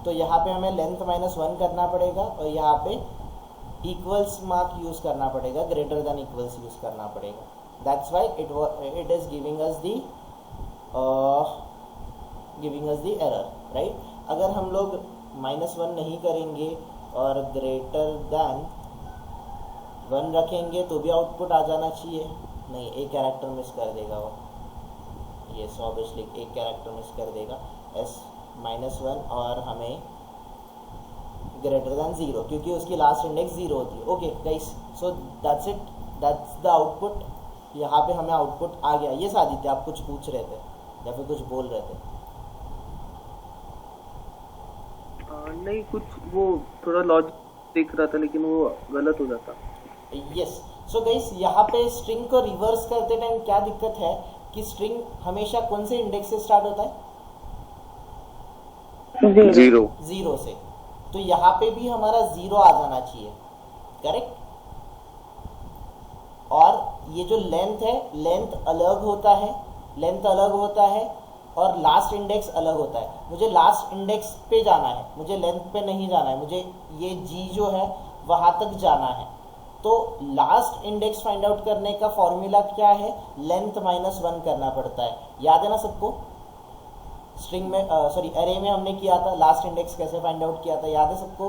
तो यहाँ पे हमें लेंथ -1 करना पड़ेगा और यहाँ पे इक्वल्स मार्क यूज करना पड़ेगा, ग्रेटर देन इक्वल्स यूज करना पड़ेगा. That's why it is giving us the error, right. अगर हम लोग -1 नहीं करेंगे और ग्रेटर देन 1 रखेंगे तो भी आउटपुट आ जाना चाहिए. नहीं, एक कैरेक्टर मिस कर देगा वो. ये ऑब्वियसली एक कैरेक्टर मिस कर देगा. S-1 और हमें ग्रेटर देन 0 क्योंकि उसकी लास्ट इंडेक्स 0 होती है. Okay guys, so that's it, that's the output. यहाँ पे हमें आउटपुट आ गया. ये आदित्य आप कुछ पूछ रहे थे या फिर कुछ बोल रहे थे? नहीं, कुछ वो थोड़ा लॉजिक देख रहा था लेकिन वो गलत हो जाता. यस. सो गाइस, यहाँ पे स्ट्रिंग को रिवर्स करते टाइम क्या दिक्कत है कि स्ट्रिंग हमेशा कौन से इंडेक्स से स्टार्ट होता है? 0 से. तो यहाँ पे भी हमारा 0 आ जाना चाहिए. करेक्ट. और ये जो लेंथ है, लेंथ अलग होता है और लास्ट इंडेक्स अलग होता है. मुझे लास्ट इंडेक्स पे जाना है, मुझे लेंथ पे नहीं जाना है. मुझे ये G जो है वहां तक जाना है. तो लास्ट इंडेक्स फाइंड आउट करने का फॉर्मूला क्या है? लेंथ -1 करना पड़ता है. याद है ना सबको? स्ट्रिंग में सॉरी एरे में हमने किया था. लास्ट इंडेक्स कैसे फाइंड आउट किया था, याद है सबको?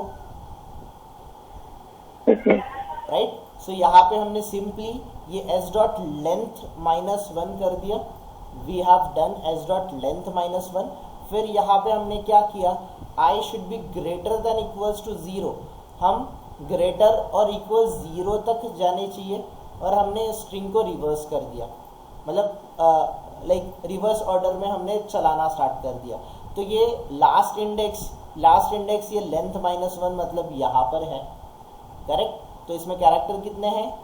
राइट. सो यहाँ पे हमने सिंपली ये s.length -1 कर दिया. We have done s.length -1. फिर यहाँ पे हमने क्या किया? I should be greater than equals to 0. हम ग्रेटर और इक्वल 0 तक जाने चाहिए और हमने स्ट्रिंग को रिवर्स कर दिया. मतलब लाइक रिवर्स ऑर्डर में हमने चलाना स्टार्ट कर दिया. तो ये लास्ट इंडेक्स ये लेंथ -1 मतलब यहाँ पर है. करेक्ट. तो इसमें कैरेक्टर कितने हैं?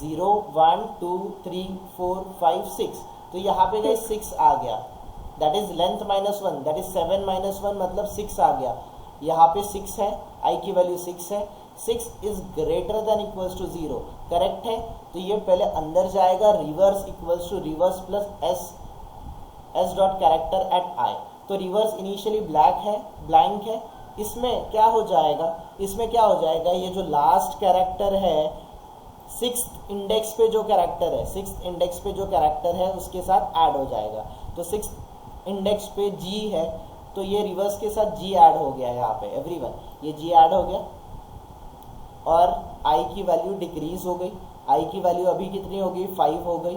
0 1 2 3 4 5 6. तो यहाँ पे गए 6 आ गया. That is length -1, that is 7 -1 मतलब 6 आ गया. यहाँ पे 6 है, I की वैल्यू 6 है. 6 is greater than equals to 0. Correct है. तो ये पहले अंदर जाएगा. Reverse equals to reverse plus s dot character at I. तो रिवर्स इनिशियली ब्लैंक है. इसमें क्या हो जाएगा? ये जो लास्ट कैरेक्टर है, 6th इंडेक्स पे जो कैरेक्टर है उसके साथ ऐड हो जाएगा. तो 6th इंडेक्स पे G है तो ये रिवर्स के साथ G ऐड हो गया. यहाँ पे एवरीवन ये G ऐड हो गया और I की वैल्यू डिक्रीज हो गई. I की वैल्यू अभी कितनी हो गई? 5 हो गई.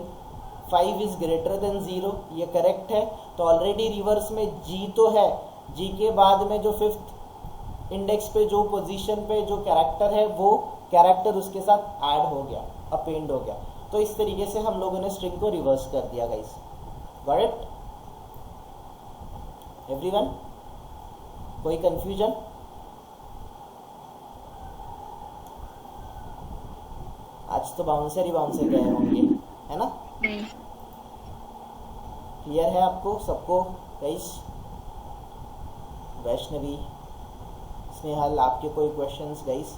5 इज ग्रेटर देन 0, ये करेक्ट है। तो ऑलरेडी रिवर्स में g तो है, g के बाद में जो 5th इंडेक्स पे जो पोजीशन पे जो कैरेक्टर है वो कैरेक्टर उसके साथ ऐड हो गया, अपेंड हो गया। तो इस तरीके से हम लोगों ने स्ट्रिंग को रिवर्स कर दिया गाइस। Got it everyone? कोई कंफ्यूजन? आज तो बाउंसर ही बाउंसर गए होंगे, है ना? क्लियर है आपको सबको गाइस? वैष्णवी, स्नेहल, आपके कोई क्वेश्चंस गाइस?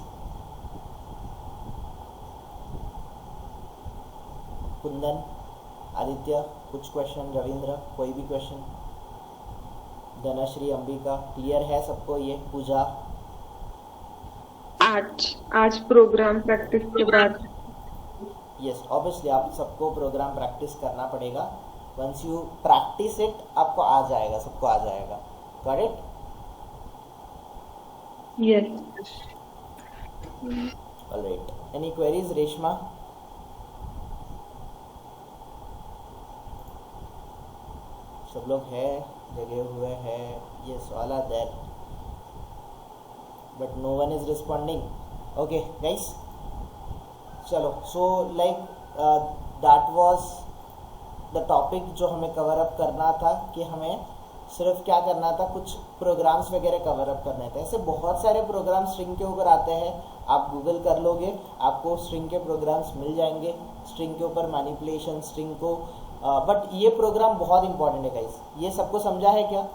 कुंदन, आदित्य, कुछ क्वेश्चन? रविंद्र, कोई भी क्वेश्चन? धनश्री, अंबिका, क्लियर है सबको ये? पूजा, आज प्रोग्राम प्रैक्टिस के बाद यस ऑब्वियसली आप सबको प्रोग्राम प्रैक्टिस करना पड़ेगा। वंस यू प्रैक्टिस इट आपको आ जाएगा, सबको आ जाएगा। Got it? Yes. Alright, any queries Reshma? सब लोग है, जगे हुए हैं, yes all are there, but no one is responding. Okay guys, चलो, so like that was the topic जो हमें कवर अप करना था, कि हमें सिर्फ क्या करना था, कुछ प्रोग्राम्स वगैरह कवर अप करने थे। ऐसे बहुत सारे प्रोग्राम स्ट्रिंग के ऊपर आते हैं, आप गूगल कर लोगे आपको स्ट्रिंग के प्रोग्राम्स मिल जाएंगे, स्ट्रिंग के ऊपर मैनिपुलेशन, स्ट्रिंग को बट ये प्रोग्राम बहुत इंपॉर्टेंट है गाइस। ये सबको समझा है क्या?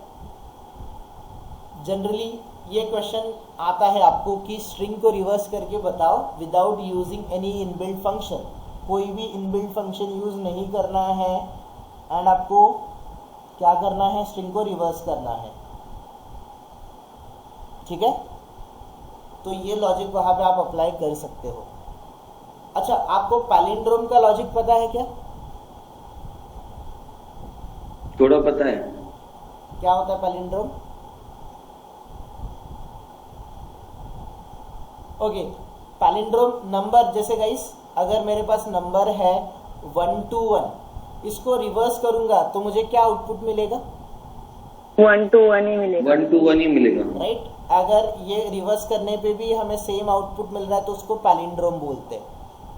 जनरली ये क्वेश्चन आता है आपको कि स्ट्रिंग को रिवर्स करके बताओ without using any inbuilt function. कोई भी इनबिल्ट फंक्शन यूज नहीं करना है एंड आपको क्या करना है, स्ट्रिंग को रिवर्स करना है। ठीक है, तो ये लॉजिक वहां पे आप अप्लाई कर सकते हो। अच्छा, आपको पैलिंड्रोम का लॉजिक पता है क्या? थोड़ा पता है। क्या होता है पैलिंड्रोम? ओके, पैलिंड्रोम नंबर, जैसे गाइस अगर मेरे पास नंबर है 1 to 1, इसको रिवर्स करूंगा तो मुझे क्या आउटपुट मिलेगा? 1 to 1 ही मिलेगा। 1 to 1 ही मिलेगा। राइट, अगर ये रिवर्स करने पे भी हमें सेम आउटपुट मिल रहा है तो उसको पैलिंड्रोम बोलते हैं।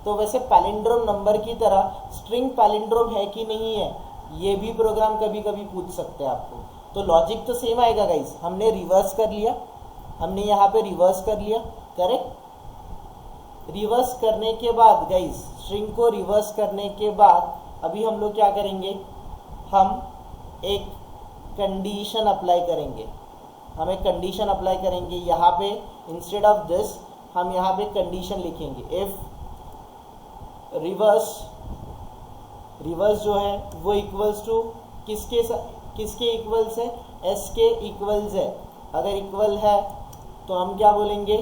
तो वैसे पैलिंड्रोम नंबर की तरह स्ट्रिंग पैलिंड्रोम है कि नहीं है, ये भी प्रोग्राम कभी कभी पूछ सकते हैं आपको। तो लॉजिक तो सेम आएगा गाइस। हमने रिवर्स कर लिया, हमने यहाँ पे रिवर्स कर लिया, करेक्ट। रिवर्स करने के बाद गाइस, स्ट्रिंग को रिवर्स करने के बाद अभी हम लोग क्या करेंगे, हम एक कंडीशन अप्लाई करेंगे। हम एक कंडीशन अप्लाई करेंगे यहाँ पे, इंस्टेड ऑफ दिस हम यहाँ पे कंडीशन लिखेंगे, इफ रिवर्स जो है वो इक्वल्स टू किसके इक्वल्स है, एस के इक्वल्स है। अगर इक्वल है तो हम क्या बोलेंगे,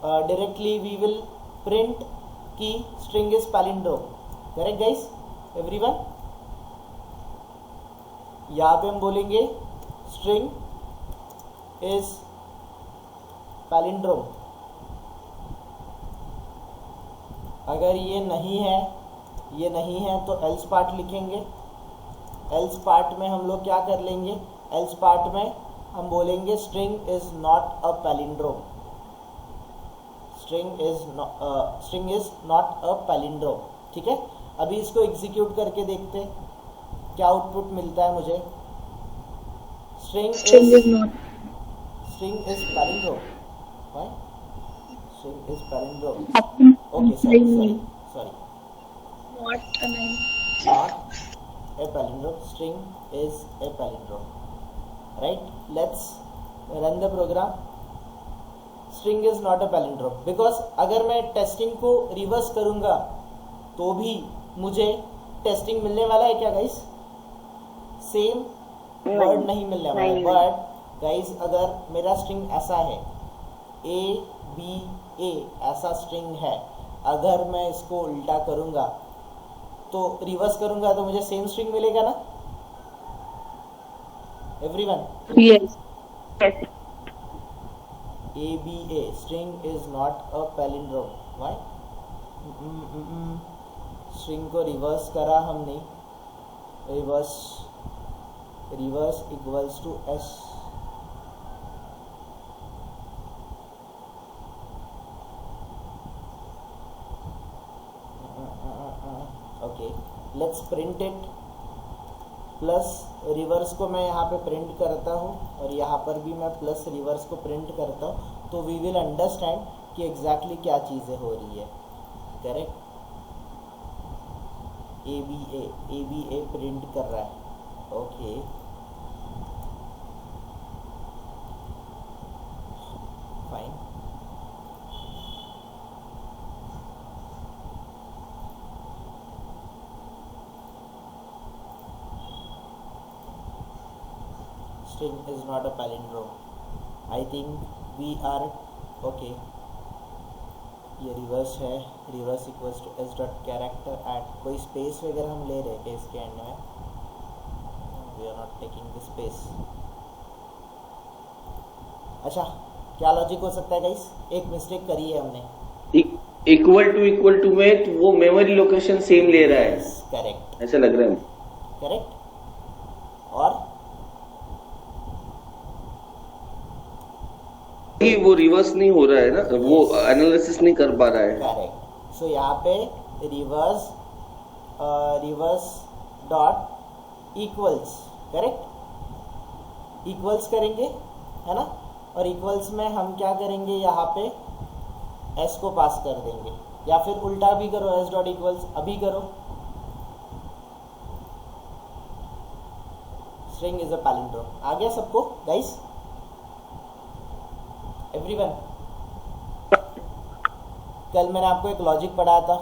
डायरेक्टली वी विल प्रिंट की string is palindrome. Correct guys, everyone? यहाँ पे हम बोलेंगे स्ट्रिंग इज पैलिंड्रोम। अगर ये नहीं है तो एल्स पार्ट लिखेंगे। एल्स पार्ट में हम लोग क्या कर लेंगे, एल्स पार्ट में हम बोलेंगे string is not a palindrome. String is not a palindrome. ठीक है, अभी इसको एग्जीक्यूट करके देखते क्या आउटपुट मिलता है मुझे। String is palindrome. Why? String is palindrome. Okay, sorry. Not a palindrome. String is a palindrome. Right? Let's run the program. String is not a palindrome because अगर मैं टेस्टिंग को रिवर्स करूंगा तो भी मुझे टेस्टिंग मिलने वाला है क्या गाइस? सेम वर्ड नहीं मिलने वाला है। बट गाइस अगर मेरा स्ट्रिंग ऐसा है, A B A ऐसा स्ट्रिंग है, अगर मैं इसको उल्टा करूंगा तो रिवर्स करूंगा तो मुझे सेम स्ट्रिंग मिलेगा ना everyone? Yes. ABA string is not a palindrome. Why? String को रिवर्स करा हमने, reverse equals to s, okay let's print it, plus reverse को मैं यहाँ पे प्रिंट करता हूँ और यहाँ पर भी मैं प्लस रिवर्स को प्रिंट करता हूँ, तो वी विल अंडरस्टैंड कि एग्जैक्टली क्या चीज़ें हो रही है। Correct, A B A print कर रहा है। ओके फाइन, string is not a palindrome. I think we are okay. ये रिवर्स है, reverse equals to s dot character at, कोई स्पेस वगैरह हम ले रहे हैं इसके एंड में? We are not taking the space. अच्छा, क्या लॉजिक हो सकता है गाइस? एक मिस्टेक करी है हमने, इक्वल टू में तो वो मेमोरी लोकेशन सेम ले रहा है। करेक्ट, ऐसा लग रहा है। करेक्ट, और वो रिवर्स नहीं हो रहा है ना, वो एनालिसिस नहीं कर पा रहा है। करेक्ट, सो यहाँ पे reverse dot equals, correct, equals करेंगे है ना, और इक्वल्स में हम क्या करेंगे, यहाँ पे एस को पास कर देंगे, या फिर उल्टा भी करो, एस डॉट इक्वल्स अभी करो। String is a palindrome. आ गया सबको गाइस? एवरीवन, कल मैंने आपको एक लॉजिक पढ़ाया था,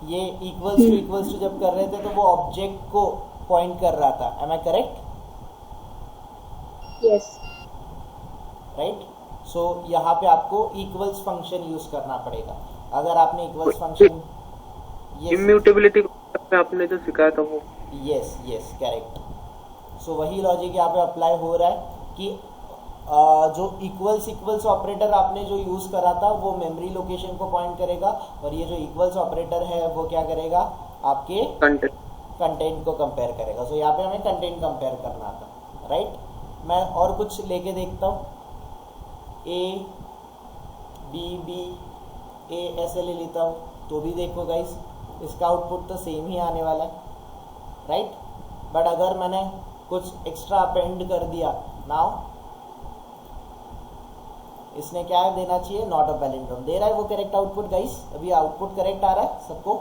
ये इक्वल्स टू जब कर रहे थे तो वो ऑब्जेक्ट को पॉइंट कर रहा था। Am I correct? Yes, right. So यहाँ पे आपको इक्वल्स फंक्शन यूज करना पड़ेगा। अगर आपने इक्वल्स फंक्शन, इम्यूटेबिलिटी आपने जो सिखाया था वो, यस यस करेक्ट। सो वही लॉजिक यहाँ पे अप्लाई हो रहा है कि जो इक्वल्स ऑपरेटर आपने जो यूज करा था वो मेमोरी लोकेशन को पॉइंट करेगा, और ये जो इक्वल्स ऑपरेटर है वो क्या करेगा, आपके कंटेंट को कंपेयर करेगा। सो यहाँ पे हमें कंटेंट कंपेयर करना था, राइट। मैं और कुछ लेके देखता हूँ, ए बी ए ऐसे ले लेता हूँ, तो भी देखो गाइस इसका आउटपुट तो सेम ही आने वाला है, राइट। बट अगर मैंने कुछ एक्स्ट्रा अपेंड कर दिया, नाउ इसने क्या देना चाहिए, नॉट अ पैलिंड्रोम दे रहा है वो करेक्ट आउटपुट गाइस। अभी आउटपुट करेक्ट आ रहा है सबको?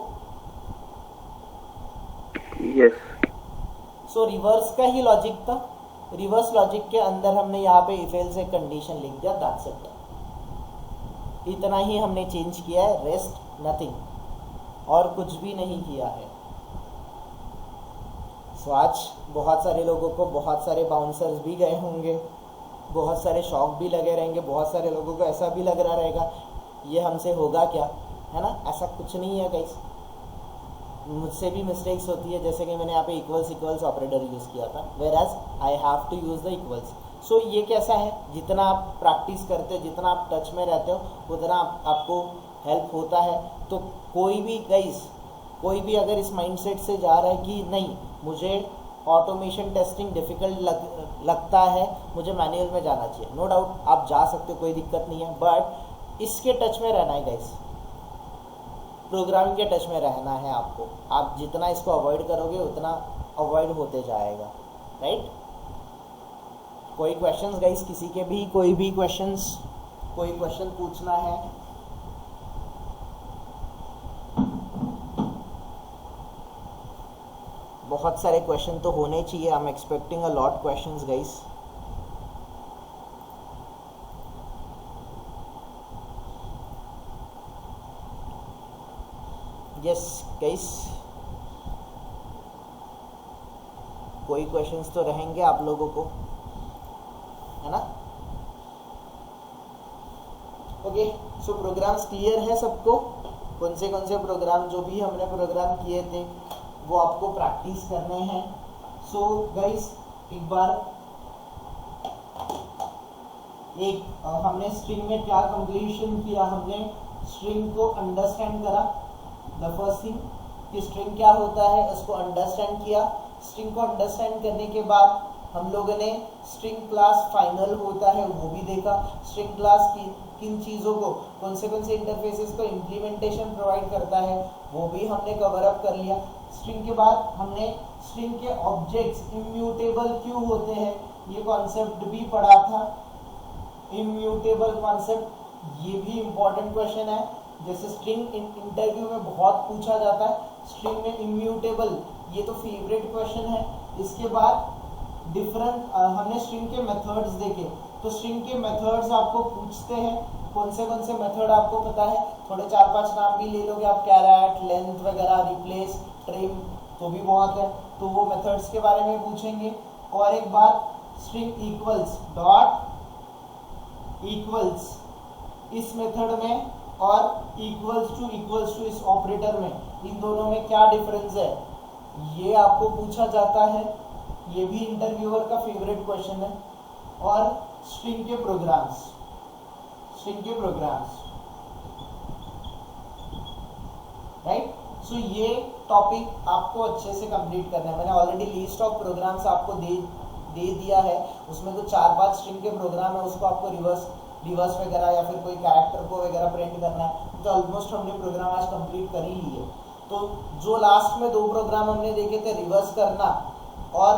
यस। सो रिवर्स का ही लॉजिक था, रिवर्स लॉजिक के अंदर हमने यहाँ पे इफ एल्स एक कंडीशन लिख दिया, दैट्स इट। इतना ही हमने चेंज किया है, रेस्ट नथिंग, और कुछ भी नहीं किया है। सो आज बहुत सारे लोगों को बहुत सारे बाउंसर्स भी गए होंगे, बहुत सारे शॉक भी लगे रहेंगे, बहुत सारे लोगों को ऐसा भी लग रहा रहेगा ये हमसे होगा क्या, है ना। ऐसा कुछ नहीं है गाइस, मुझसे भी मिस्टेक्स होती है, जैसे कि मैंने यहाँ पे इक्वल्स ऑपरेटर यूज़ किया था, whereas I have to use the equals. So ये कैसा है, जितना आप प्रैक्टिस करते हो, जितना आप टच में रहते हो, उतना आपको हेल्प होता है। तो कोई भी गाइस, कोई भी अगर इस माइंडसेट से जा रहा है कि नहीं मुझे ऑटोमेशन टेस्टिंग डिफिकल्ट लगता है, मुझे मैनुअल में जाना चाहिए, नो डाउट आप जा सकते हो, कोई दिक्कत नहीं है, बट इसके टच में रहना है गाइस, प्रोग्रामिंग के टच में रहना है आपको। आप जितना इसको अवॉइड करोगे उतना अवॉइड होते जाएगा, राइट। कोई क्वेश्चंस गाइस, किसी के भी कोई भी क्वेश्चंस, कोई क्वेश्चन पूछना है? बहुत सारे क्वेश्चन तो होने चाहिए, I am expecting a lot questions guys. Yes guys, कोई क्वेश्चंस तो रहेंगे आप लोगों को, है ना। ओके, सो प्रोग्राम्स क्लियर है सबको? कौन से प्रोग्राम, जो भी हमने प्रोग्राम किए थे वो आपको प्रैक्टिस करने हैं। सो गाइस, एक बार हमने स्ट्रिंग में क्या कंप्लीशन किया, हमने स्ट्रिंग को अंडरस्टैंड करा। द फर्स्ट थिंग कि स्ट्रिंग क्या होता है उसको अंडरस्टैंड किया। स्ट्रिंग को अंडरस्टैंड करने के बाद हम लोगों ने स्ट्रिंग क्लास फाइनल होता है वो भी देखा। स्ट्रिंग क्लास किन चीज़ों को, कौन से इंटरफेसेस को इम्प्लीमेंटेशन प्रोवाइड करता है वो भी हमने कवर अप कर लिया। स्ट्रिंग के बाद हमने स्ट्रिंग के ऑब्जेक्ट्स इम्यूटेबल क्यों होते हैं ये कॉन्सेप्ट भी पढ़ा था। इम्यूटेबल कॉन्सेप्ट ये भी इम्पोर्टेंट क्वेश्चन है, जैसे स्ट्रिंग इंटरव्यू में बहुत पूछा जाता है। स्ट्रिंग में इम्यूटेबल ये तो फेवरेट क्वेश्चन है। इसके बाद डिफरेंट हमने स्ट्रिंग के मेथड्स देखे, तो स्ट्रिंग के मेथड्स आपको पूछते हैं कौन से मेथड आपको पता है, थोड़े 4-5 नाम भी ले लोगे आप, कैरेट, लेंथ वगैरह, रिप्लेस, ट्रिम, तो भी बहुत है, तो वो मेथड्स के बारे में पूछेंगे। और एक बात स्ट्रिंग इक्वल्स, डॉट इक्वल्स इस मेथड में और इक्वल्स टू इस ऑपरेटर में, इन दोनों में क्या डिफरेंस है ये आपको पूछा जाता है। ये भी इंटरव्यूअर का फेवरेट क्वेश्चन है। और स्ट्रिंग के प्रोग्राम्स राइट। सो ये टॉपिक आपको अच्छे से कंप्लीट करना है। मैंने ऑलरेडी लिस्ट ऑफ प्रोग्राम्स आपको दे दिया है, उसमें तो 4-5 स्ट्रिंग के प्रोग्राम है, उसको आपको रिवर्स वगैरह या फिर कोई कैरेक्टर को वगैरह प्रिंट करना है, तो ऑलमोस्ट हमने प्रोग्राम आज कंप्लीट कर ही लिए। तो जो लास्ट में 2 प्रोग्राम हमने देखे थे, रिवर्स करना और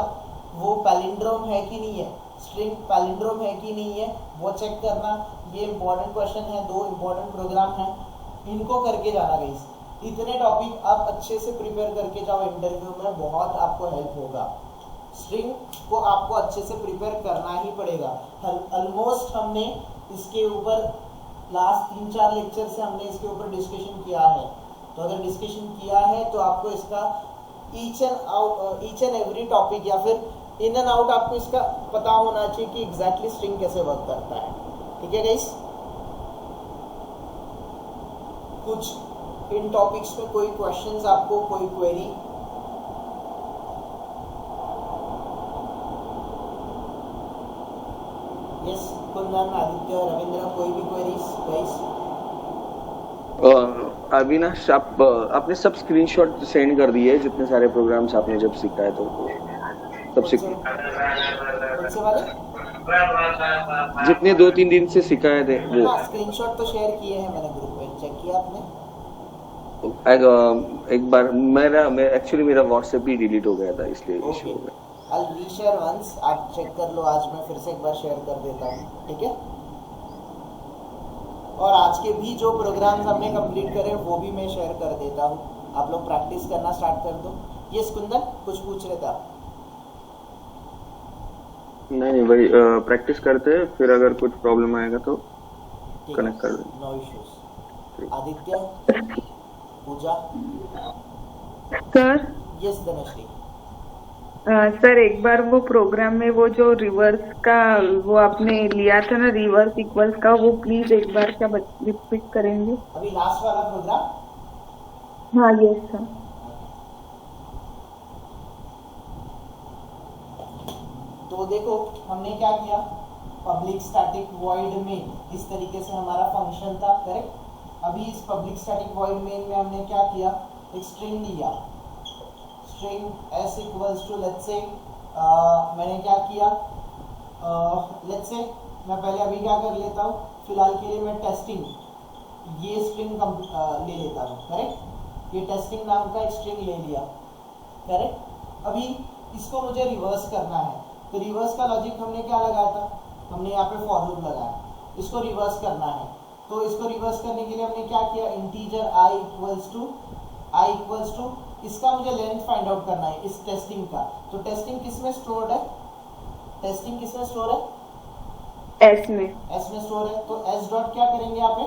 वो पैलिंड्रोम है कि नहीं है, स्ट्रिंग पैलिंड्रोम है कि नहीं है वो चेक करना, ये इंपॉर्टेंट क्वेश्चन है। 2 इंपॉर्टेंट प्रोग्राम हैं, इनको करके जाना गाइस। इतने टॉपिक आप अच्छे से प्रिपेयर करके जाओ, इंटरव्यू में बहुत आपको हेल्प होगा। स्ट्रिंग को आपको अच्छे से प्रिपेयर करना ही पड़ेगा। ऑलमोस्ट हमने इसके ऊपर लास्ट 3-4 लेक्चर से हमने इसके ऊपर डिस्कशन किया है, तो अगर डिस्कशन किया है तो आपको इसका ईच एंड एवरी टॉपिक या फिर इन एंड आउट आपको इसका पता होना चाहिए कि एग्जैक्टली स्ट्रिंग कैसे वर्क करता है। ठीक है गाइस, कुछ इन टॉपिक्स में कोई क्वेश्चंस आपको, कोई क्वेरी? यस कुंदन, आदित्य, रविंद्र, कोई भी क्वेरीज गाइस? अविनाश, आपने सब स्क्रीनशॉट सेंड कर दिए जितने सारे प्रोग्राम्स आपने जब सीखा है, तो सब सीख जितने 2-3 दिन से सिखाए थे वो स्क्रीनशॉट तो शेयर किए हैं मैंने ग्रुप में, चेक किया आपने? एक बार मेरा व्हाट्सएप भी डिलीट हो गया था, इसलिए इशू हो गया। I'll reshare once, आप चेक कर लो। आज मैं फिर से एक बार शेयर कर देता हूँ, ठीक है? और आज के भी जो प्रोग्राम्स हमने कंप्लीट करे वो भी मैं शेयर कर देता हूँ, आप लोग प्रैक्टिस करना स्टार्ट कर दो। ये कुंदन कुछ पूछ रहे थे आप? नहीं वही प्रैक्टिस करते हैं, फिर अगर कुछ प्रॉब्लम आएगा तो कनेक्ट कर देंगे। No issues. Aditya, Pooja, sir yes Dhanashree. Sir एक बार वो प्रोग्राम में वो जो रिवर्स का वो आपने लिया था ना, रिवर्स इक्वल्स का, वो प्लीज एक बार क्या रिपीट करेंगे? अभी लास्ट वाला प्रोग्राम? हाँ यस सर। तो देखो हमने क्या किया, पब्लिक स्टैटिक वॉइड में इस तरीके से हमारा फंक्शन था, करेक्ट? अभी इस पब्लिक स्टैटिक वॉइड मेन में हमने क्या किया, एक स्ट्रिंग लिया, string s equals to let's say मैंने क्या किया, लेट्स से मैं पहले अभी क्या कर लेता हूँ, फिलहाल के लिए मैं टेस्टिंग ये स्ट्रिंग ले लेता हूँ, करेक्ट? ये टेस्टिंग नाम का एक स्ट्रिंग ले लिया, करेक्ट? अभी इसको मुझे रिवर्स करना है, तो रिवर्स का लॉजिक हमने क्या लगाया था, हमने यहाँ पे फॉर लूप लगाया, इसको रिवर्स करना है। तो इसको रिवर्स करने के लिए हमने क्या किया, इंटीजर i इक्वल्स टू इसका मुझे लेंथ फाइंड आउट करना है इस टेस्टिंग का। तो टेस्टिंग किस में स्टोर्ड है, टेस्टिंग किस में स्टोर है? s में स्टोर है। तो s डॉट क्या करेंगे यहाँ पे,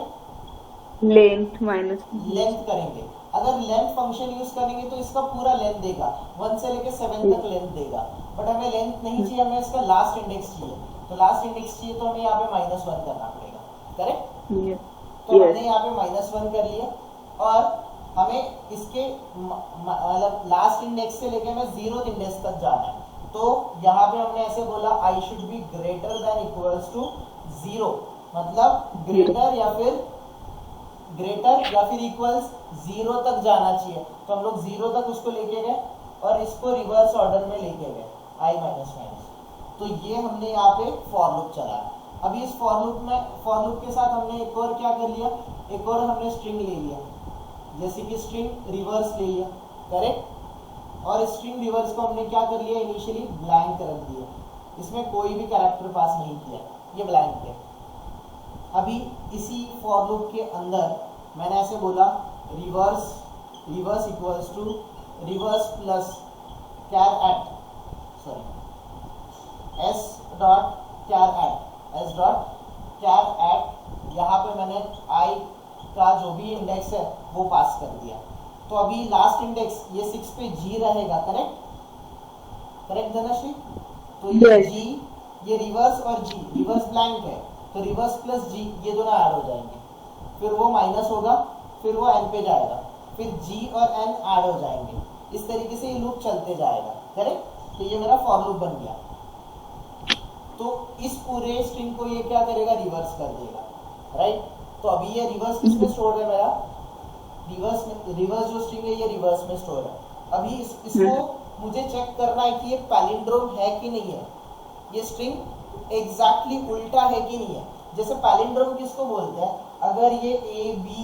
लेंथ माइनस लेंथ करेंगे। अगर लेंथ फंक्शन यूज करेंगे तो इसका पूरा लेंथ देगा, 1 से लेकर 7 तक लेंथ देगा, बट हमें लेंथ नहीं चाहिए, हमें इसका लास्ट इंडेक्स चाहिए। तो लास्ट इंडेक्स चाहिए तो हमें यहाँ पे -1 करना पड़ेगा, करेक्ट? तो हमने यहाँ पे -1 कर लिया और हमें इसके मतलब लास्ट इंडेक्स से लेकर हमें 0th इंडेक्स तक जाना है। तो यहाँ पे हमने ऐसे बोला I should be greater than equals to 0, मतलब ग्रेटर या फिर ग्रेटर या फिर इक्वल्स 0 तक जाना चाहिए, तो हम लोग 0 तक उसको लेके गए और इसको रिवर्स ऑर्डर में लेके गए i माइनस माइनस। तो ये हमने यहाँ पे फॉर लूप चला। अभी इस फॉर लूप के साथ हमने एक और क्या कर लिया, एक और हमने स्ट्रिंग ले लिया, जैसे कि स्ट्रिंग रिवर्स ले लिया, करेक्ट। और स्ट्रिंग रिवर्स को हमने क्या कर लिया, इनिशियली ब्लैंक रख दिया, इसमें कोई भी कैरेक्टर पास नहीं किया, ये ब्लैंक है। अभी इसी फॉर लूप के अंदर मैंने ऐसे बोला reverse equals to reverse plus char at s dot char at, यहाँ पे मैंने i का जो भी इंडेक्स है वो पास कर दिया। तो अभी लास्ट इंडेक्स ये 6 पे g रहेगा, करेक्ट धनश्री। तो ये g, ये रिवर्स और g, रिवर्स ब्लैंक है तो रिवर्स प्लस g ये दोनों ऐड हो जाएंगे, फिर वो माइनस होगा, फिर वो n पे जाएगा, फिर g और n ऐड हो जाएंगे। इस तरीके से ये लूप चलते जाएगा, करेक्ट। तो ये मेरा फॉर लूप बन गया। तो इस पूरे स्ट्रिंग को ये क्या करेगा, रिवर्स कर देगा, राइट। तो अभी ये रिवर्स किसमें स्टोर है, मेरा रिवर्स जो स्ट्रिंग है ये रिवर्स में स्टोर है। अभी इसको मुझे चेक करना है कि ये पैलिंड्रोम है कि नहीं है, ये स्ट्रिंग एग्जैक्टली उल्टा है कि नहीं है। जैसे पैलिंड्रोम किसको बोलते हैं, अगर ये ए बी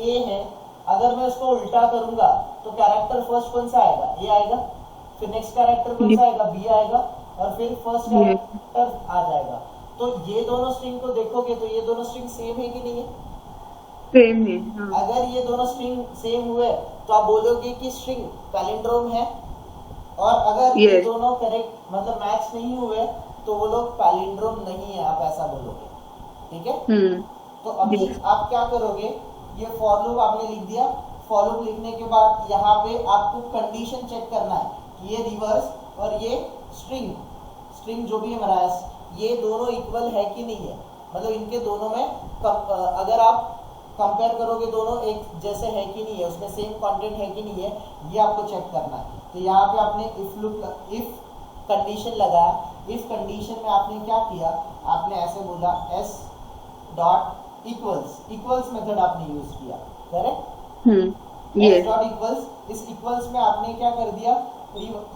ए है, अगर मैं उसको उल्टा करूंगा तो कैरेक्टर फर्स्ट कौन सा आएगा, ए आएगा, फिर नेक्स्ट कैरेक्टर कौन सा आएगा, बी आएगा, और फिर फर्स्ट कैरेक्टर आ जाएगा। तो ये दोनों स्ट्रिंग को देखोगे तो ये दोनों स्ट्रिंग सेम है कि नहीं है, सेम है। हाँ। अगर ये दोनों स्ट्रिंग सेम हुए तो आप बोलोगे कि स्ट्रिंग पैलिंड्रोम है, और अगर ये दोनों करेक्ट मतलब मैच नहीं हुए तो वो लोग पैलिंड्रोम नहीं है, आप ऐसा बोलोगे, ठीक है। तो अभी आप क्या करोगे, ये फॉर लूप आपने लिख दिया। फॉर लूप लिखने के बाद यहाँ पे आपको कंडीशन चेक करना है कि ये रिवर्स और ये स्ट्रिंग जो भी है मेरा ये दोनों इक्वल है कि नहीं है, मतलब इनके दोनों में अगर आप कंपेयर करोगे दोनों एक जैसे है कि नहीं है, उसमें सेम कंटेंट है कि नहीं है, ये आपको चेक करना है। तो यहाँ पे आपने इफ कंडीशन लगाया। इफ कंडीशन में आपने क्या किया, आपने ऐसे बोला एस डॉट इक्वल्स मेथड आपने यूज किया, करेक्ट। एस डॉट इक्वल्स, इस इक्वल्स में आपने क्या कर दिया,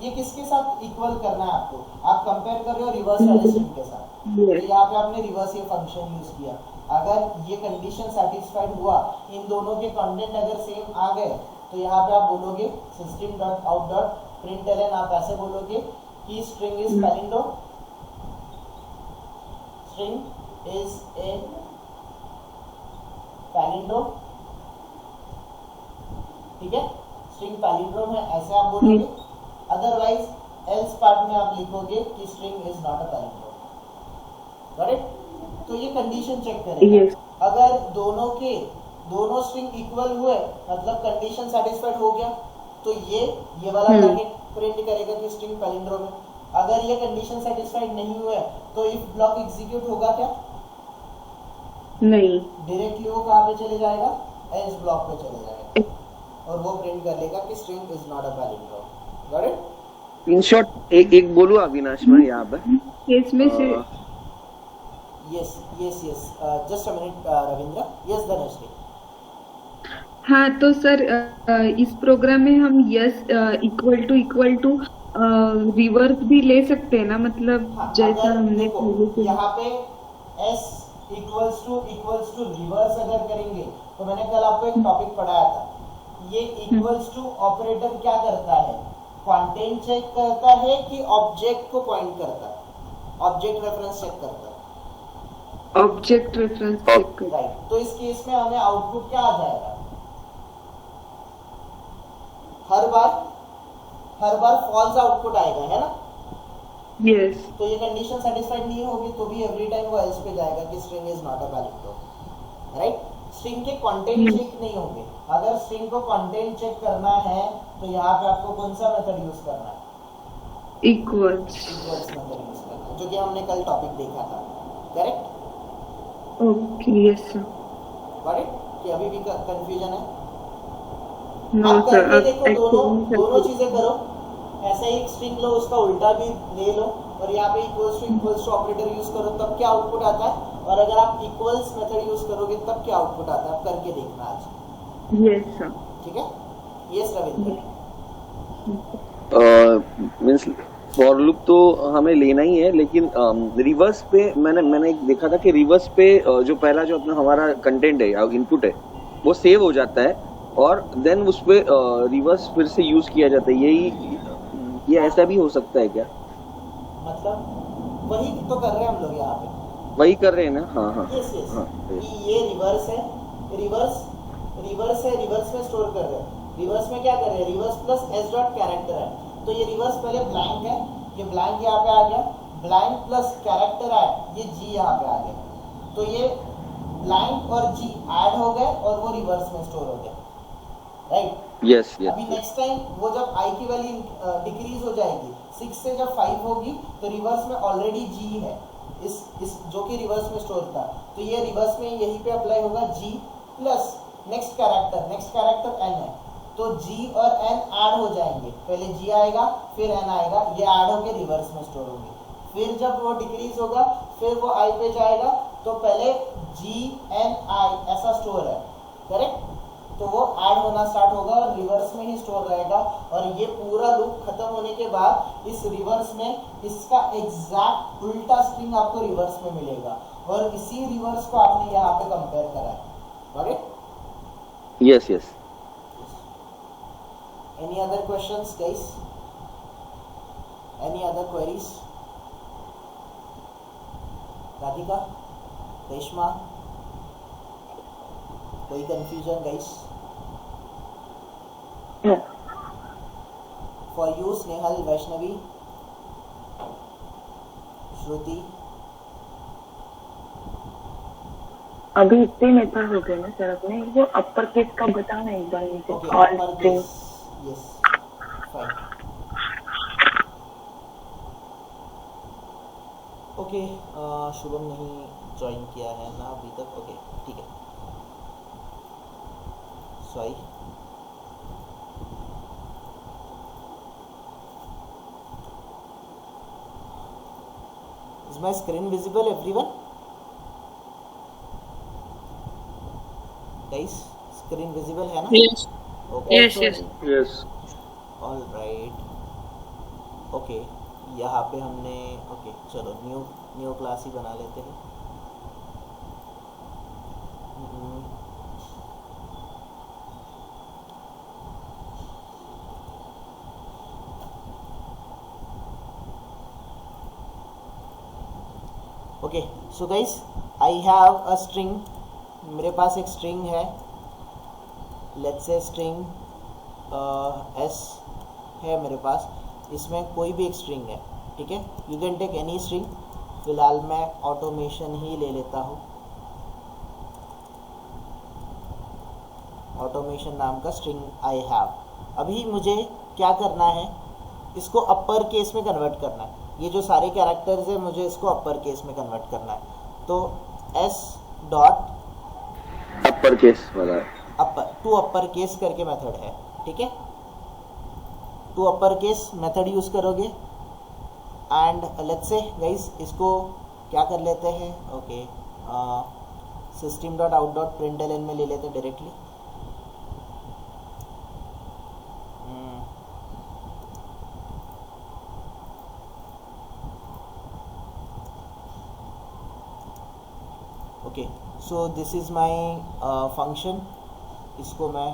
ये किसके साथ इक्वल करना है आपको, आप कंपेयर कर रहे हो रिवर्स वाले स्ट्रिंग के साथ। तो यहाँ पे आपने रिवर्स ये फंक्शन यूज किया। अगर ये कंडीशन सेटिस्फाइड हुआ, इन दोनों के कंटेंट अगर सेम आ गए, तो यहाँ पे आप बोलोगे system dot out dot println, आप ऐसे बोलोगे कि string is palindrome, string is a palindrome, ठीक है, स्ट्रिंग पैलिंड्रोम है, ऐसे आप बोलोगे। अदरवाइज एल्स पार्ट में आप लिखोगे कि string is not a palindrome, correct. तो ये कंडीशन चेक करेगा। अगर दोनों स्ट्रिंग इक्वल हुए, मतलब कंडीशन सेटिस्फाइड हो गया, तो ये वाला ब्रैकेट प्रिंट करेगा कि स्ट्रिंग पैलिंड्रोम है। अगर ये कंडीशन सेटिस्फाइड नहीं हुए तो इफ ब्लॉक एग्जीक्यूट होगा क्या, नहीं, डायरेक्टली वो कहाँ पे चले जाएगा, एल्स ब्लॉक पे चले जाएगा, और वो प्रिंट कर लेगा कि string is not a palindrome, got it. In short एक बोलूं अविनाश मैं यहाँ पर, इसमें से yes just a minute Ravindra, yes Dhanashree. हाँ, तो सर इस प्रोग्राम में हम यस इक्वल टू रिवर्स भी ले सकते हैं ना, मतलब हाँ, जैसा हमने यहाँ पे s इक्वल्स टू रिवर्स अगर करेंगे, तो मैंने कल आपको एक टॉपिक पढ़ाया था, ये इक्वल्स टू ऑपरेटर क्या करता है, कंटेंट चेक करता है कि ऑब्जेक्ट को पॉइंट करता है, ऑब्जेक्ट रेफरेंस चेक करता है, ऑब्जेक्ट रेफरेंस चेक कर। राइट। तो इस केस में हमें आउटपुट क्या आ जाएगा, हर बार फॉल्स आउटपुट आएगा, है ना। यस। तो ये कंडीशन सेटिस्फाइड नहीं होगी तो भी एवरी टाइम वो एल्स पे जाएगा कि string is not a palindrome, right. String के कंटेंट चेक नहीं होंगे। अगर स्ट्रिंग को कंटेंट चेक करना है तो यहाँ पे आपको कौन सा मेथड यूज करना है, इक्वल्स मेथड यूज करना है, जो कि हमने कल टॉपिक देखा था, correct. Okay, yes sir. Got it. कि अभी भी कंफ्यूजन है? नो आप सर, करके देखो, दोनों चीजें करो। ऐसा ही एक स्ट्रिंग लो, उसका उल्टा भी ले लो, और यहाँ पे इक्वल्स टू ऑपरेटर यूज करो तब क्या आउटपुट आता है, और अगर आप इक्वल्स मेथड यूज करोगे तब क्या आउटपुट आता है, आप करके देखना आज। Yes sir. ठीक है, yes Ravindra. Means for loop तो हमें लेना ही है, लेकिन रिवर्स पे मैंने देखा था कि रिवर्स पे जो पहला जो अपना हमारा कंटेंट है या इनपुट है वो सेव हो जाता है और देन उस पे रिवर्स फिर से यूज किया जाता है। ये ऐसा भी हो सकता है क्या? मतलब वही तो कर रहे हैं हम लोग यहाँ पे, वही कर रहे हैं ना? हाँ हाँ यस यस, हाँ, कि ये रिवर्स है, रिवर्स में स्टोर कर रहे हैं। रिवर्स में क्या कर रहे हैं, reverse plus s dot character है, तो ये रिवर्स पहले ब्लैंक है, ये ब्लैंक यहाँ पे आ गया, ब्लैंक प्लस कैरेक्टर आया, ये जी यहाँ पे आ गया, तो ये ब्लैंक और जी ऐड हो गए और वो रिवर्स में स्टोर हो गया, राइट। Yes yes. अभी नेक्स्ट टाइम वो जब आई की वैल्यू डिक्रीज हो जाएगी 6 से जब 5 होगी तो रिवर्स में ऑलरेडी जी है इस जो कि रिवर्स में स्टोर था, तो ये रिवर्स में यहीं पे अप्लाई होगा जी प्लस नेक्स्ट कैरेक्टर एन है, तो जी और एन ऐड हो जाएंगे, पहले जी आएगा फिर एन आएगा, ये ऐड होके रिवर्स में स्टोर होंगे। फिर जब वो डिक्रीज होगा फिर वो आई पे जाएगा, तो पहले जी एन आई ऐसा स्टोर है, करेक्ट, तो वो ऐड होना स्टार्ट होगा और रिवर्स में ही स्टोर रहेगा, और ये पूरा लूप खत्म होने के बाद इस रिवर्स में इसका एग्जैक्ट उल्टा स्ट्रिंग आपको रिवर्स में मिलेगा, और इसी रिवर्स को आपने यहाँ पे कंपेयर करा है, correct? Yes yes. Any other questions, guys? Any other queries? Radhika, Reshma, कोई confusion, guys? No. For you, Snehal, Vaishnavi, Shruti. अभी इतने मेथड हो गए ना सर अपने, वो अपर केस का बताना एक बार मुझे। Okay, all upper string. case. Yes, fine. Okay, Shubham नहीं ज्वाइन किया है ना अभी तक, ओके ठीक है, sorry. Is my screen visible, everyone? Guys, screen visible है ना? Yes. Okay. Yes, yes. Yes. All right, okay, यहाँ पे हमने ओके चलो न्यू क्लास ही बना लेते हैं। Okay, so guys I have a string, मेरे पास एक स्ट्रिंग है, लेट्स से स्ट्रिंग एस है मेरे पास, इसमें कोई भी एक स्ट्रिंग है, ठीक है, you can take any string, फिलहाल मैं ऑटोमेशन ही ले लेता हूँ, ऑटोमेशन नाम का स्ट्रिंग आई हैव। अभी मुझे क्या करना है, इसको अपर केस में कन्वर्ट करना है, ये जो सारे कैरेक्टर्स है मुझे इसको अपर केस में कन्वर्ट करना है, तो एस डॉट अपर केस वाला अपर टू अपर केस करके मेथड है, ठीक है, to upper case method use करोगे, एंड लेट्स से गाइस इसको क्या कर लेते हैं, okay system dot out dot println में ले लेते हैं directly. Okay, so this is my function, इसको मैं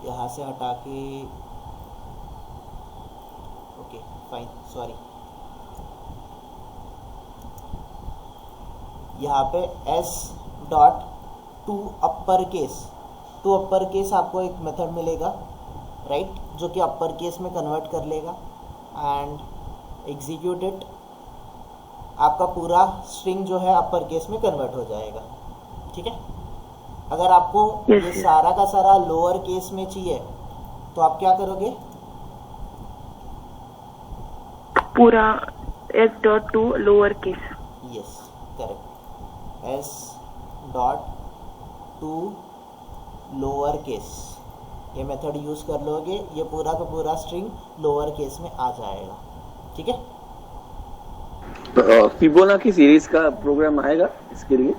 यहाँ से हटा के, ओके फाइन, सॉरी, यहाँ पे s dot to upper case आपको एक मेथड मिलेगा, राइट, जो कि अपर केस में कन्वर्ट कर लेगा एंड एग्जीक्यूट इट, आपका पूरा स्ट्रिंग जो है अपर केस में कन्वर्ट हो जाएगा, ठीक है। अगर आपको ये सारा का सारा लोअर केस में चाहिए तो आप क्या करोगे, पूरा S dot to lower case, yes correct, S dot to lower case, ये मेथड यूज कर लोगे, ये पूरा का पूरा स्ट्रिंग लोअर केस में आ जाएगा, ठीक है। फिबोनाची सीरीज का प्रोग्राम आएगा इसके लिए?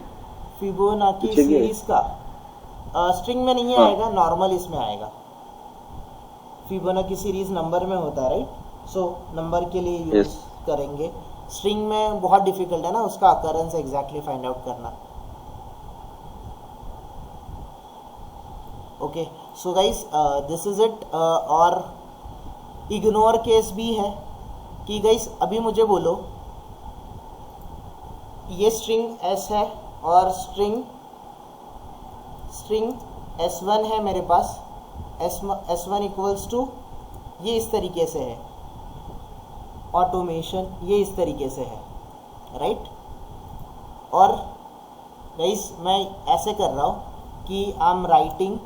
फिबोनाची पूछेंगे? सीरीज का स्ट्रिंग में नहीं हाँ। आएगा, नॉर्मल इसमें आएगा। फिबोनाची सीरीज नंबर में होता है, राइट? सो नंबर के लिए यूज Yes. करेंगे। स्ट्रिंग में बहुत डिफिकल्ट है ना उसका अकरेंस एग्जैक्टली फाइंड आउट करना। Okay, so guys this is it. और इग्नोर केस भी है कि गाइस अभी मुझे बोलो ये स्ट्रिंग एस है और स्ट्रिंग S1 है मेरे पास, S1 इक्वल्स टू ये इस तरीके से है, ऑटोमेशन ये इस तरीके से है, राइट? और गाइस मैं ऐसे कर रहा हूँ कि आई एम राइटिंग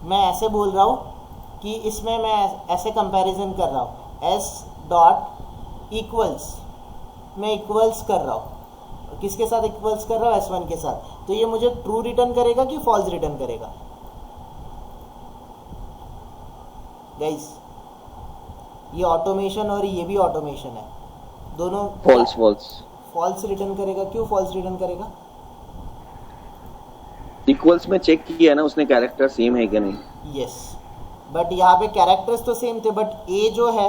मैं ऐसे बोल रहा हूँ कि इसमें मैं ऐसे कंपैरिजन कर रहा हूँ, S डॉट इक्वल्स, मैं इक्वल्स कर रहा हूँ, किसके साथ इक्वल्स कर रहा हूँ? S1 के साथ। तो ये मुझे ट्रू रिटर्न करेगा कि फॉल्स रिटर्न करेगा? गाइस ये ऑटोमेशन और ये भी ऑटोमेशन है, दोनों फॉल्स रिटर्न करेगा। क्यों फॉल्स रिटर्न करेगा? इक्वल्स में चेक किया ना उसने कैरेक्टर सेम है कि नहीं। यस, बट यहाँ पे कैरेक्टर्स तो सेम थे, बट ए जो है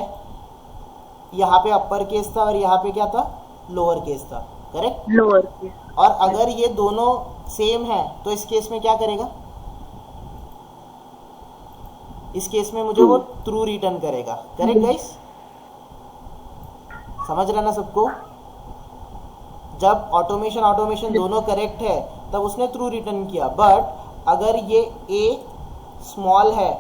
यहाँ पे अपर केस था और यहाँ पे क्या था? लोअर केस था, करेक्ट? Lower case. और अगर ये दोनों सेम है तो इस केस में क्या करेगा? इस केस में मुझे वो ट्रू रिटर्न करेगा, करेक्ट गाइस? समझ रहा ना सबको? जब ऑटोमेशन दोनों करेक्ट है तब उसने ट्रू रिटर्न किया। बट अगर ये ए स्मॉल है,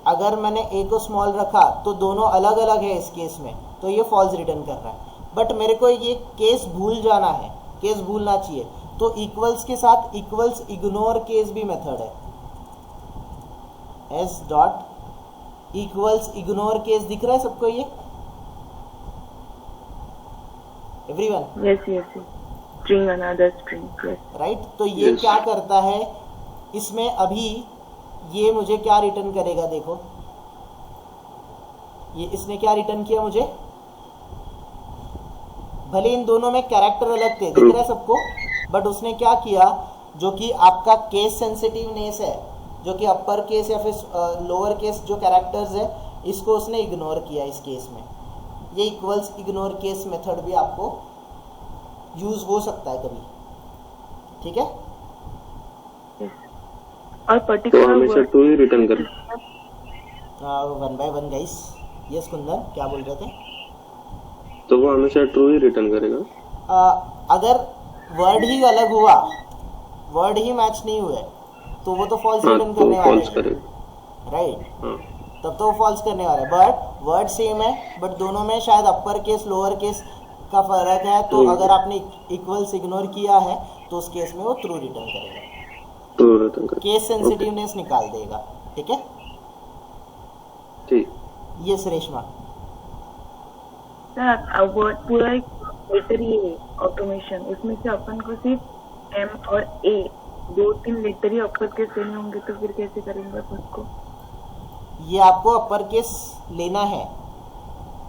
अगर मैंने ए को स्मॉल रखा तो दोनों अलग अलग है इस केस में, तो ये फॉल्स रिटर्न कर रहा है। बट मेरे को ये केस भूल जाना है, केस भूलना चाहिए, तो इक्वल्स के साथ इक्वल्स इग्नोर केस भी मेथड है। S dot equals ignore case दिख रहा है सबको ये? Everyone? Yes yes, string another string, yes. Right? तो ये क्या करता है इसमें? अभी ये मुझे क्या रिटर्न करेगा? देखो ये इसने क्या रिटर्न किया मुझे, भले इन दोनों में कैरेक्टर अलग थे, दिख रहा है सबको, बट उसने क्या किया, जो कि आपका केस सेंसिटिवनेस है, जो कि अपर केस या फिर लोअर केस जो कैरेक्टर्स है, इसको उसने इग्नोर किया इस केस में। ये इक्वल्स इग्नोर केस मेथड भी आपको यूज हो सकता है कभी, ठीक है? और तो पर्टिकुलर हमेशा ट्रू ही रिटर्न कर। 1 by 1 गाइस। यस कुंदन, क्या बोल रहे थे? तो वो हमेशा ट्रू ही रिटर्न करेगा। अगर वर्ड ही अलग हुआ, वर्ड ही मैच नहीं हुए, तो वो तो फॉल्स हाँ, रिटर्न तो करने वाले फॉल्स हैं, करेगा। राइट? हाँ, तब तो वो फॉल्स करने वाला है। बट वर्ड सेम है, बट दोनों में शायद अपर केस लोअर केस का फर्क है, तो अगर आपने इक्वल्स इग्नोर किया है तो उस केस में वो ट्रू रिटर्न करेगा, ट्रू रिटर्न कर। केस सेंसिटिवनेस निकाल देगा, ठीक है? ठीक। यस रेशमा? सर वर्ड पूरा एक लेटर ही है ऑटोमेशन, उसमें से अपन को सिर्फ एम और ए 2-3 लेटर ही अपर केस लेने होंगे, तो फिर कैसे करेंगे अपन उसको? ये आपको अपर केस लेना है?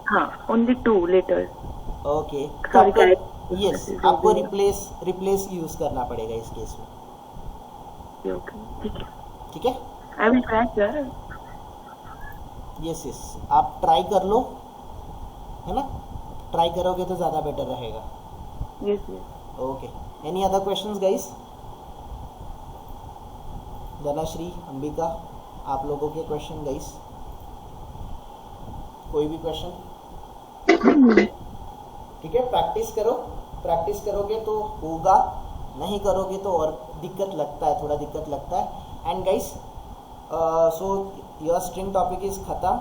हाँ, only 2 letters. Okay, Sorry, yes, आपको रिप्लेस यूज करना पड़ेगा इस केस में, ओके, ठीक है। ठीक है? I will try sir. Yes yes, आप ट्राई कर लो, है ना? ट्राई करोगे तो ज़्यादा बेटर रहेगा। Yes yes. Okay, any other questions guys? Dhanashree, Ambika, आप लोगों के क्वेश्चन गाइस? कोई भी क्वेश्चन? ठीक है, प्रैक्टिस करो, प्रैक्टिस करोगे तो होगा, नहीं करोगे तो और दिक्कत लगता है, थोड़ा दिक्कत लगता है। And guys, so your string topic is खत्म।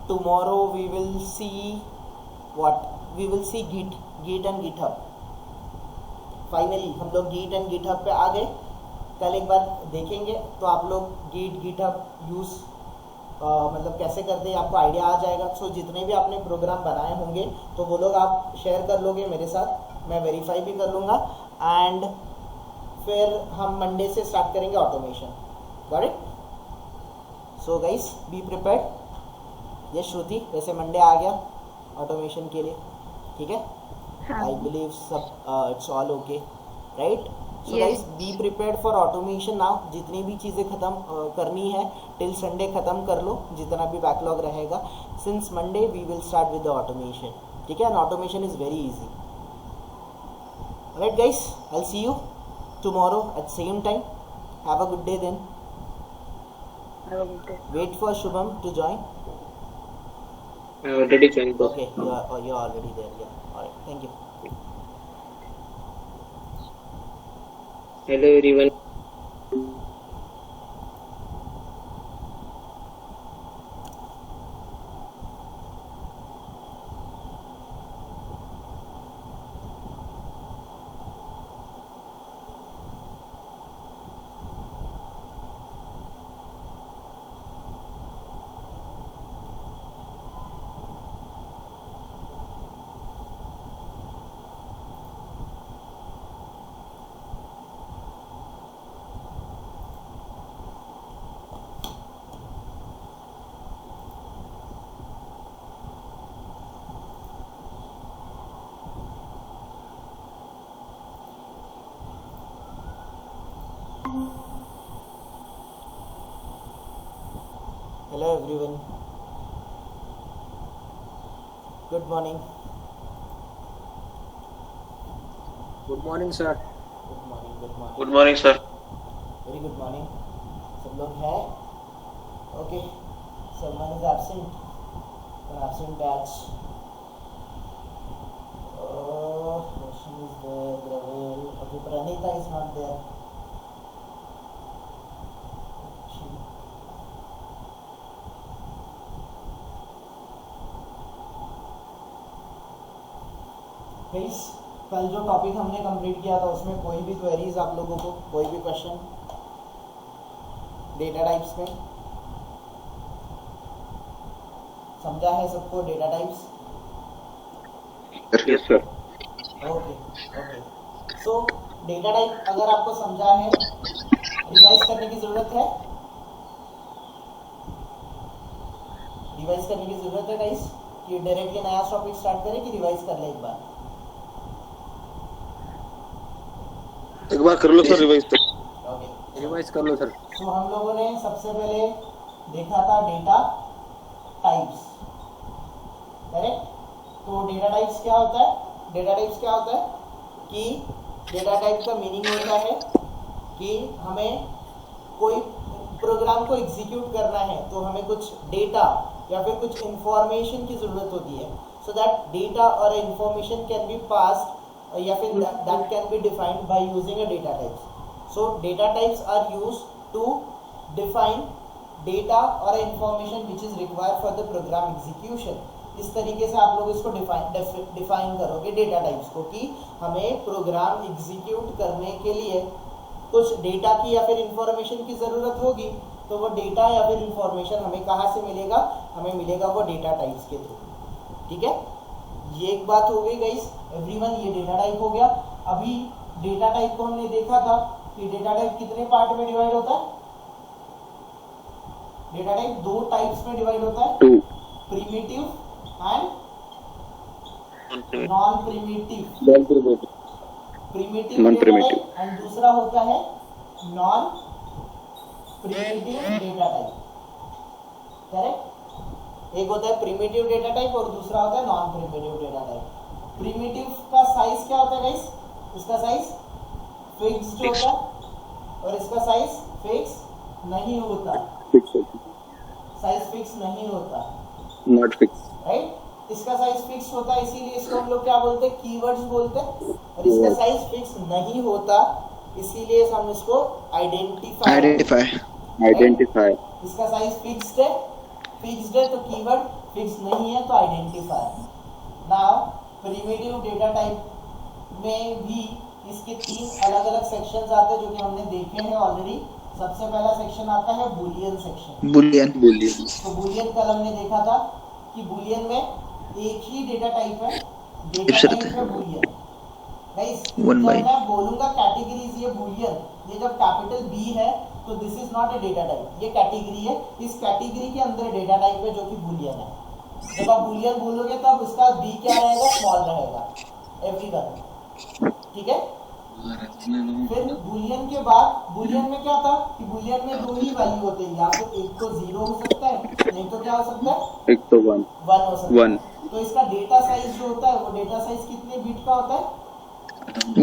Tomorrow we will see what, we will see git and GitHub. Finally हम लोग गिट एंड गिटहब पे आ गए। कल एक बार देखेंगे तो आप लोग गिटहब यूज़ मतलब कैसे करते हैं आपको आइडिया आ जाएगा। सो जितने भी आपने प्रोग्राम बनाए होंगे तो वो लोग आप शेयर कर लोगे मेरे साथ, मैं वेरीफाई भी कर लूँगा, एंड फिर हम मंडे से स्टार्ट करेंगे automation. Got it? So guys be prepared. ये श्रुति, वैसे मंडे आ गया ऑटोमेशन के लिए, ठीक है? आई बिलीव सब it's all okay, right? So guys be prepared for automation now. जितनी भी चीज़ें ख़त्म करनी है टिल संडे ख़त्म कर लो, जितना भी बैकलॉग रहेगा। Since Monday we will start with the automation, ठीक है? And automation is very easy. Alright guys, I'll see you tomorrow at same time. Have a good day then. Have a good day. Wait for Shubham to join. I already joined, boss. Okay, you're already there. Yeah. Alright, thank you. Hello everyone. Hello everyone. Good morning. Good morning, sir. Good morning. Good morning. Good morning, sir. Very good morning. सब लोग हैं? Okay. Someone is absent. An absent batch. Roshan is there. Gravel. Okay, Pranita is not there. Guys कल जो टॉपिक हमने कंप्लीट किया था उसमें कोई भी क्वेरीज आप लोगों को, कोई भी क्वेश्चन डेटा टाइप्स में समझा है सबको? Data types Yes sir. Okay okay. सो डेटा टाइप अगर आपको समझा है, रिवाइज करने की जरूरत है? रिवाइज करने की जरूरत है गाइस कि डायरेक्टली नया टॉपिक स्टार्ट करें कि रिवाइज कर ले एक बार? एक बार कर लो सर, रिवाइज तो। ओके, रिवाइज कर लो सर। तो हम लोगों ने सबसे पहले देखा था डेटा टाइप्स, करेक्ट? तो डेटा टाइप्स क्या होता है? डेटा टाइप्स क्या होता है कि डेटा टाइप का मीनिंग होता है कि हमें कोई प्रोग्राम को एग्जीक्यूट करना है तो हमें कुछ डेटा या फिर कुछ इंफॉर्मेशन की जरूरत होती है, सो दैट डेटा और इंफॉर्मेशन कैन बी पास्ड या फिर that can be defined by using a data types. So data types are used to define data or information which is required for the program execution. इस तरीके से आप लोग इसको डिफाइन करोगे डेटा टाइप्स को कि हमें प्रोग्राम एग्जीक्यूट करने के लिए कुछ डेटा की या फिर इंफॉर्मेशन की ज़रूरत होगी, तो वो डेटा या फिर इंफॉर्मेशन हमें कहाँ से मिलेगा? हमें मिलेगा वो डेटा टाइप्स के थ्रू, ठीक है? ये एक बात हो गई गाइस एवरीवन, ये डेटा टाइप हो गया। अभी डेटा टाइप को हमने देखा था कि डेटा टाइप कितने पार्ट में डिवाइड होता है? डेटा टाइप दो टाइप्स में डिवाइड होता है, 2. Primitive and non primitive. Primitive Non-primitive. And दूसरा होता है non primitive data type, correct? एक होता है प्रिमिटिव डेटा टाइप और दूसरा होता है non primitive data type. Primitive का साइज क्या होता है गाइस? इसका साइज फिक्स्ड होता है और इसका साइज फिक्स नहीं होता। साइज फिक्स नहीं होता, Not fixed. राइट? इसका साइज फिक्स होता है इसीलिए इसको हम लोग क्या बोलते हैं? कीवर्ड्स बोलते हैं। और इसका साइज फिक्स नहीं होता इसीलिए हम इसको आइडेंटिफाई। इसका साइज फिक्स्ड है तो कीवर्ड फिक्स नहीं है तो identifier. Now primitive data type में भी इसके 3 अलग अलग सेक्शंस आते हैं जो कि हमने देखे हैं ऑलरेडी। सबसे पहला सेक्शन आता है बूलियन सेक्शन। Boolean. तो बूलियन कल हमने देखा था कि बूलियन में एक ही डेटा टाइप है, डेटा टाइप है बूलियन। गाइस जब मैं बोलूंगा कैटेगरीज ये बूलियन, ये जब कैपिटल बी है तो this is not a data type, ये कैटेगरी है, इस कैटेगरी के अंदर डेटा टाइप है जो कि बूलियन है। जब आप बूलियन बोलोगे तब इसका बी क्या रहेगा, स्मॉल रहेगा, एवरीवन, ठीक है। फिर बूलियन के बाद, बूलियन में क्या था कि बूलियन में दो ही वैल्यू होते हैं, या तो एक तो 0 हो सकता है, नहीं तो क्या हो सकता है, एक तो 1 हो सकता है। 1 तो इसका डेटा साइज जो होता है वो डेटा साइज कितने बिट का होता है,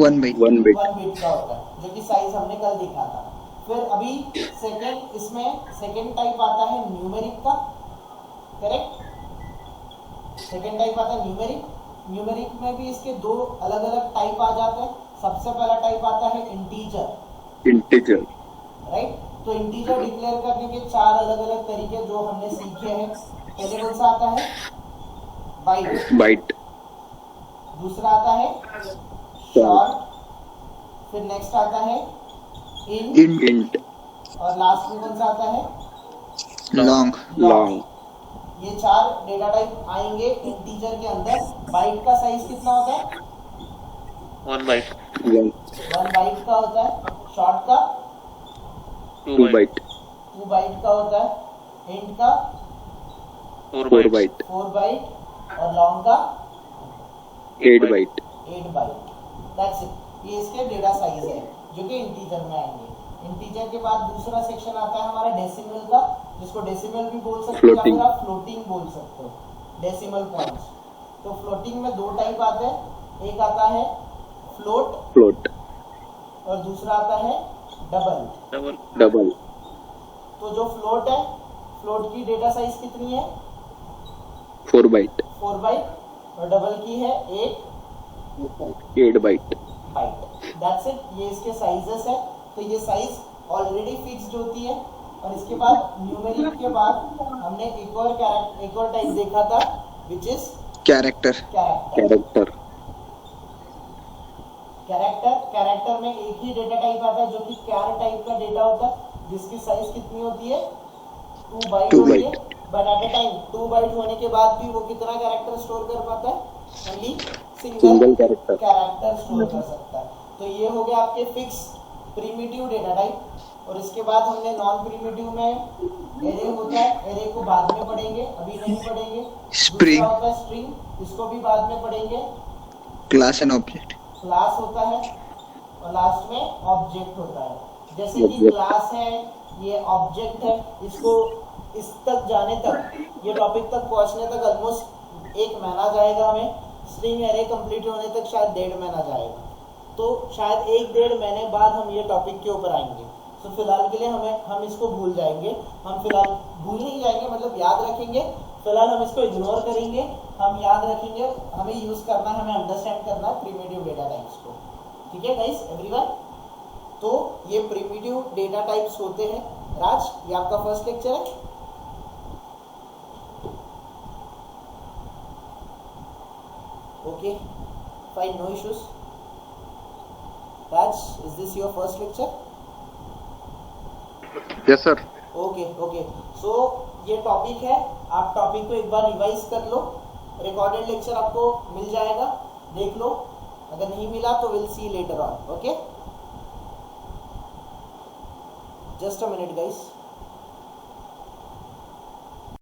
1 बिट 1 बिट का होता है, जो कि साइज हमने कल देखा था। फिर अभी सेकंड, इसमें सेकंड टाइप आता है न्यूमेरिक का, करेक्ट, सेकंड टाइप आता है न्यूमेरिक। न्यूमेरिक में भी इसके दो अलग अलग टाइप आ जाते हैं। सबसे पहला टाइप आता है इंटीजर, राइट। तो इंटीजर डिक्लेयर करने के चार अलग अलग तरीके जो हमने सीखे हैं। पहले कौन सा आता है, बाइट, दूसरा आता है शॉर्ट, फिर नेक्स्ट आता है इंट, और लास्ट में कौन सा आता है, लॉन्ग। ये चार डेटा टाइप आएंगे इंटीजर के अंदर। बाइट का साइज कितना होता है, 1 बाइट, 1 बाइट का होता है। शॉर्ट का 2 बाइट, 2 बाइट का होता है। इंट का 4 बाइट, 4 बाइट, और लॉन्ग का 8 बाइट। 8 बाइट। दैट्स इट, ये इसके डेटा साइज है जो कि इंटीजर में आएंगे। इंटीजर के बाद दूसरा सेक्शन आता है हमारा डेसिमल का, जिसको डेसिमल भी बोल सकते हो या फिर आप फ्लोटिंग बोल सकते हो, डेसिमल पॉइंट्स। तो फ्लोटिंग में दो टाइप आते हैं, एक आता है फ्लोट और दूसरा आता है डबल। तो जो फ्लोट है, फ्लोट की डेटा साइज कितनी है, 4 बाइट, 4 बाइट, और डबल की है 8 बाइट। दैट्स इट, ये इसके साइजेस है। तो ये साइज ऑलरेडी फिक्स्ड होती है। और इसके बाद न्यूमेरिक के बाद हमने एक और टाइप देखा था, विच इज कैरेक्टर में एक ही डेटा टाइप आता है जो कि कैर टाइप का डेटा होता है, जिसकी साइज कितनी होती है, 2 बाइट होती है। But at a time 2 byte होने के बाद भी वो कितना कैरेक्टर स्टोर कर पाता है, ओनली सिंगल कैरेक्टर स्टोर कर सकता है। तो ये हो गया आपके फिक्स प्रिमिटिव डेटा टाइप। और इसके बाद हमने नॉन प्रिमिटिव में एरे होता है, एरे को बाद में पढ़ेंगे, अभी नहीं पढ़ेंगे। दूसरा होता है स्ट्रिंग, इसको भी बाद में पढ़ेंगे। क्लास एंड ऑब्जेक्ट, क्लास होता है, और लास्ट में ऑब्जेक्ट होता है। जैसे कि क्लास है, ये ऑब्जेक्ट है, इसको इस तक जाने तक, ये टॉपिक तक पहुंचने तक ऑलमोस्ट 1 महीना जाएगा हमें। स्ट्रिंग एरे कंप्लीट होने तक शायद 1.5 महीना जाएगा। तो शायद 1-1.5 महीने बाद हम ये टॉपिक के ऊपर आएंगे। तो फिलहाल के लिए हम इसको भूल जाएंगे। हम फिलहाल भूल नहीं जाएंगे, मतलब याद रखेंगे। फिलहाल हम इसको इग्नोर करेंगे, हम याद रखेंगे। हमें यूज करना है, हमें अंडरस्टैंड करना है प्रिमिटिव डेटा टाइप्स को। ठीक है गाइस, एवरीवन। तो ये प्रिमिटिव डेटा टाइप्स होते हैं। राज, ये आपका फर्स्ट लेक्चर है। Okay fine, no issues. Raj, is this your first lecture? Yes sir. Okay. So ये टॉपिक है, आप टॉपिक को एक बार रिवाइज कर लो। रिकॉर्डेड लेक्चर आपको मिल जाएगा, देख लो। अगर नहीं मिला तो will see later on. Okay, just a minute guys.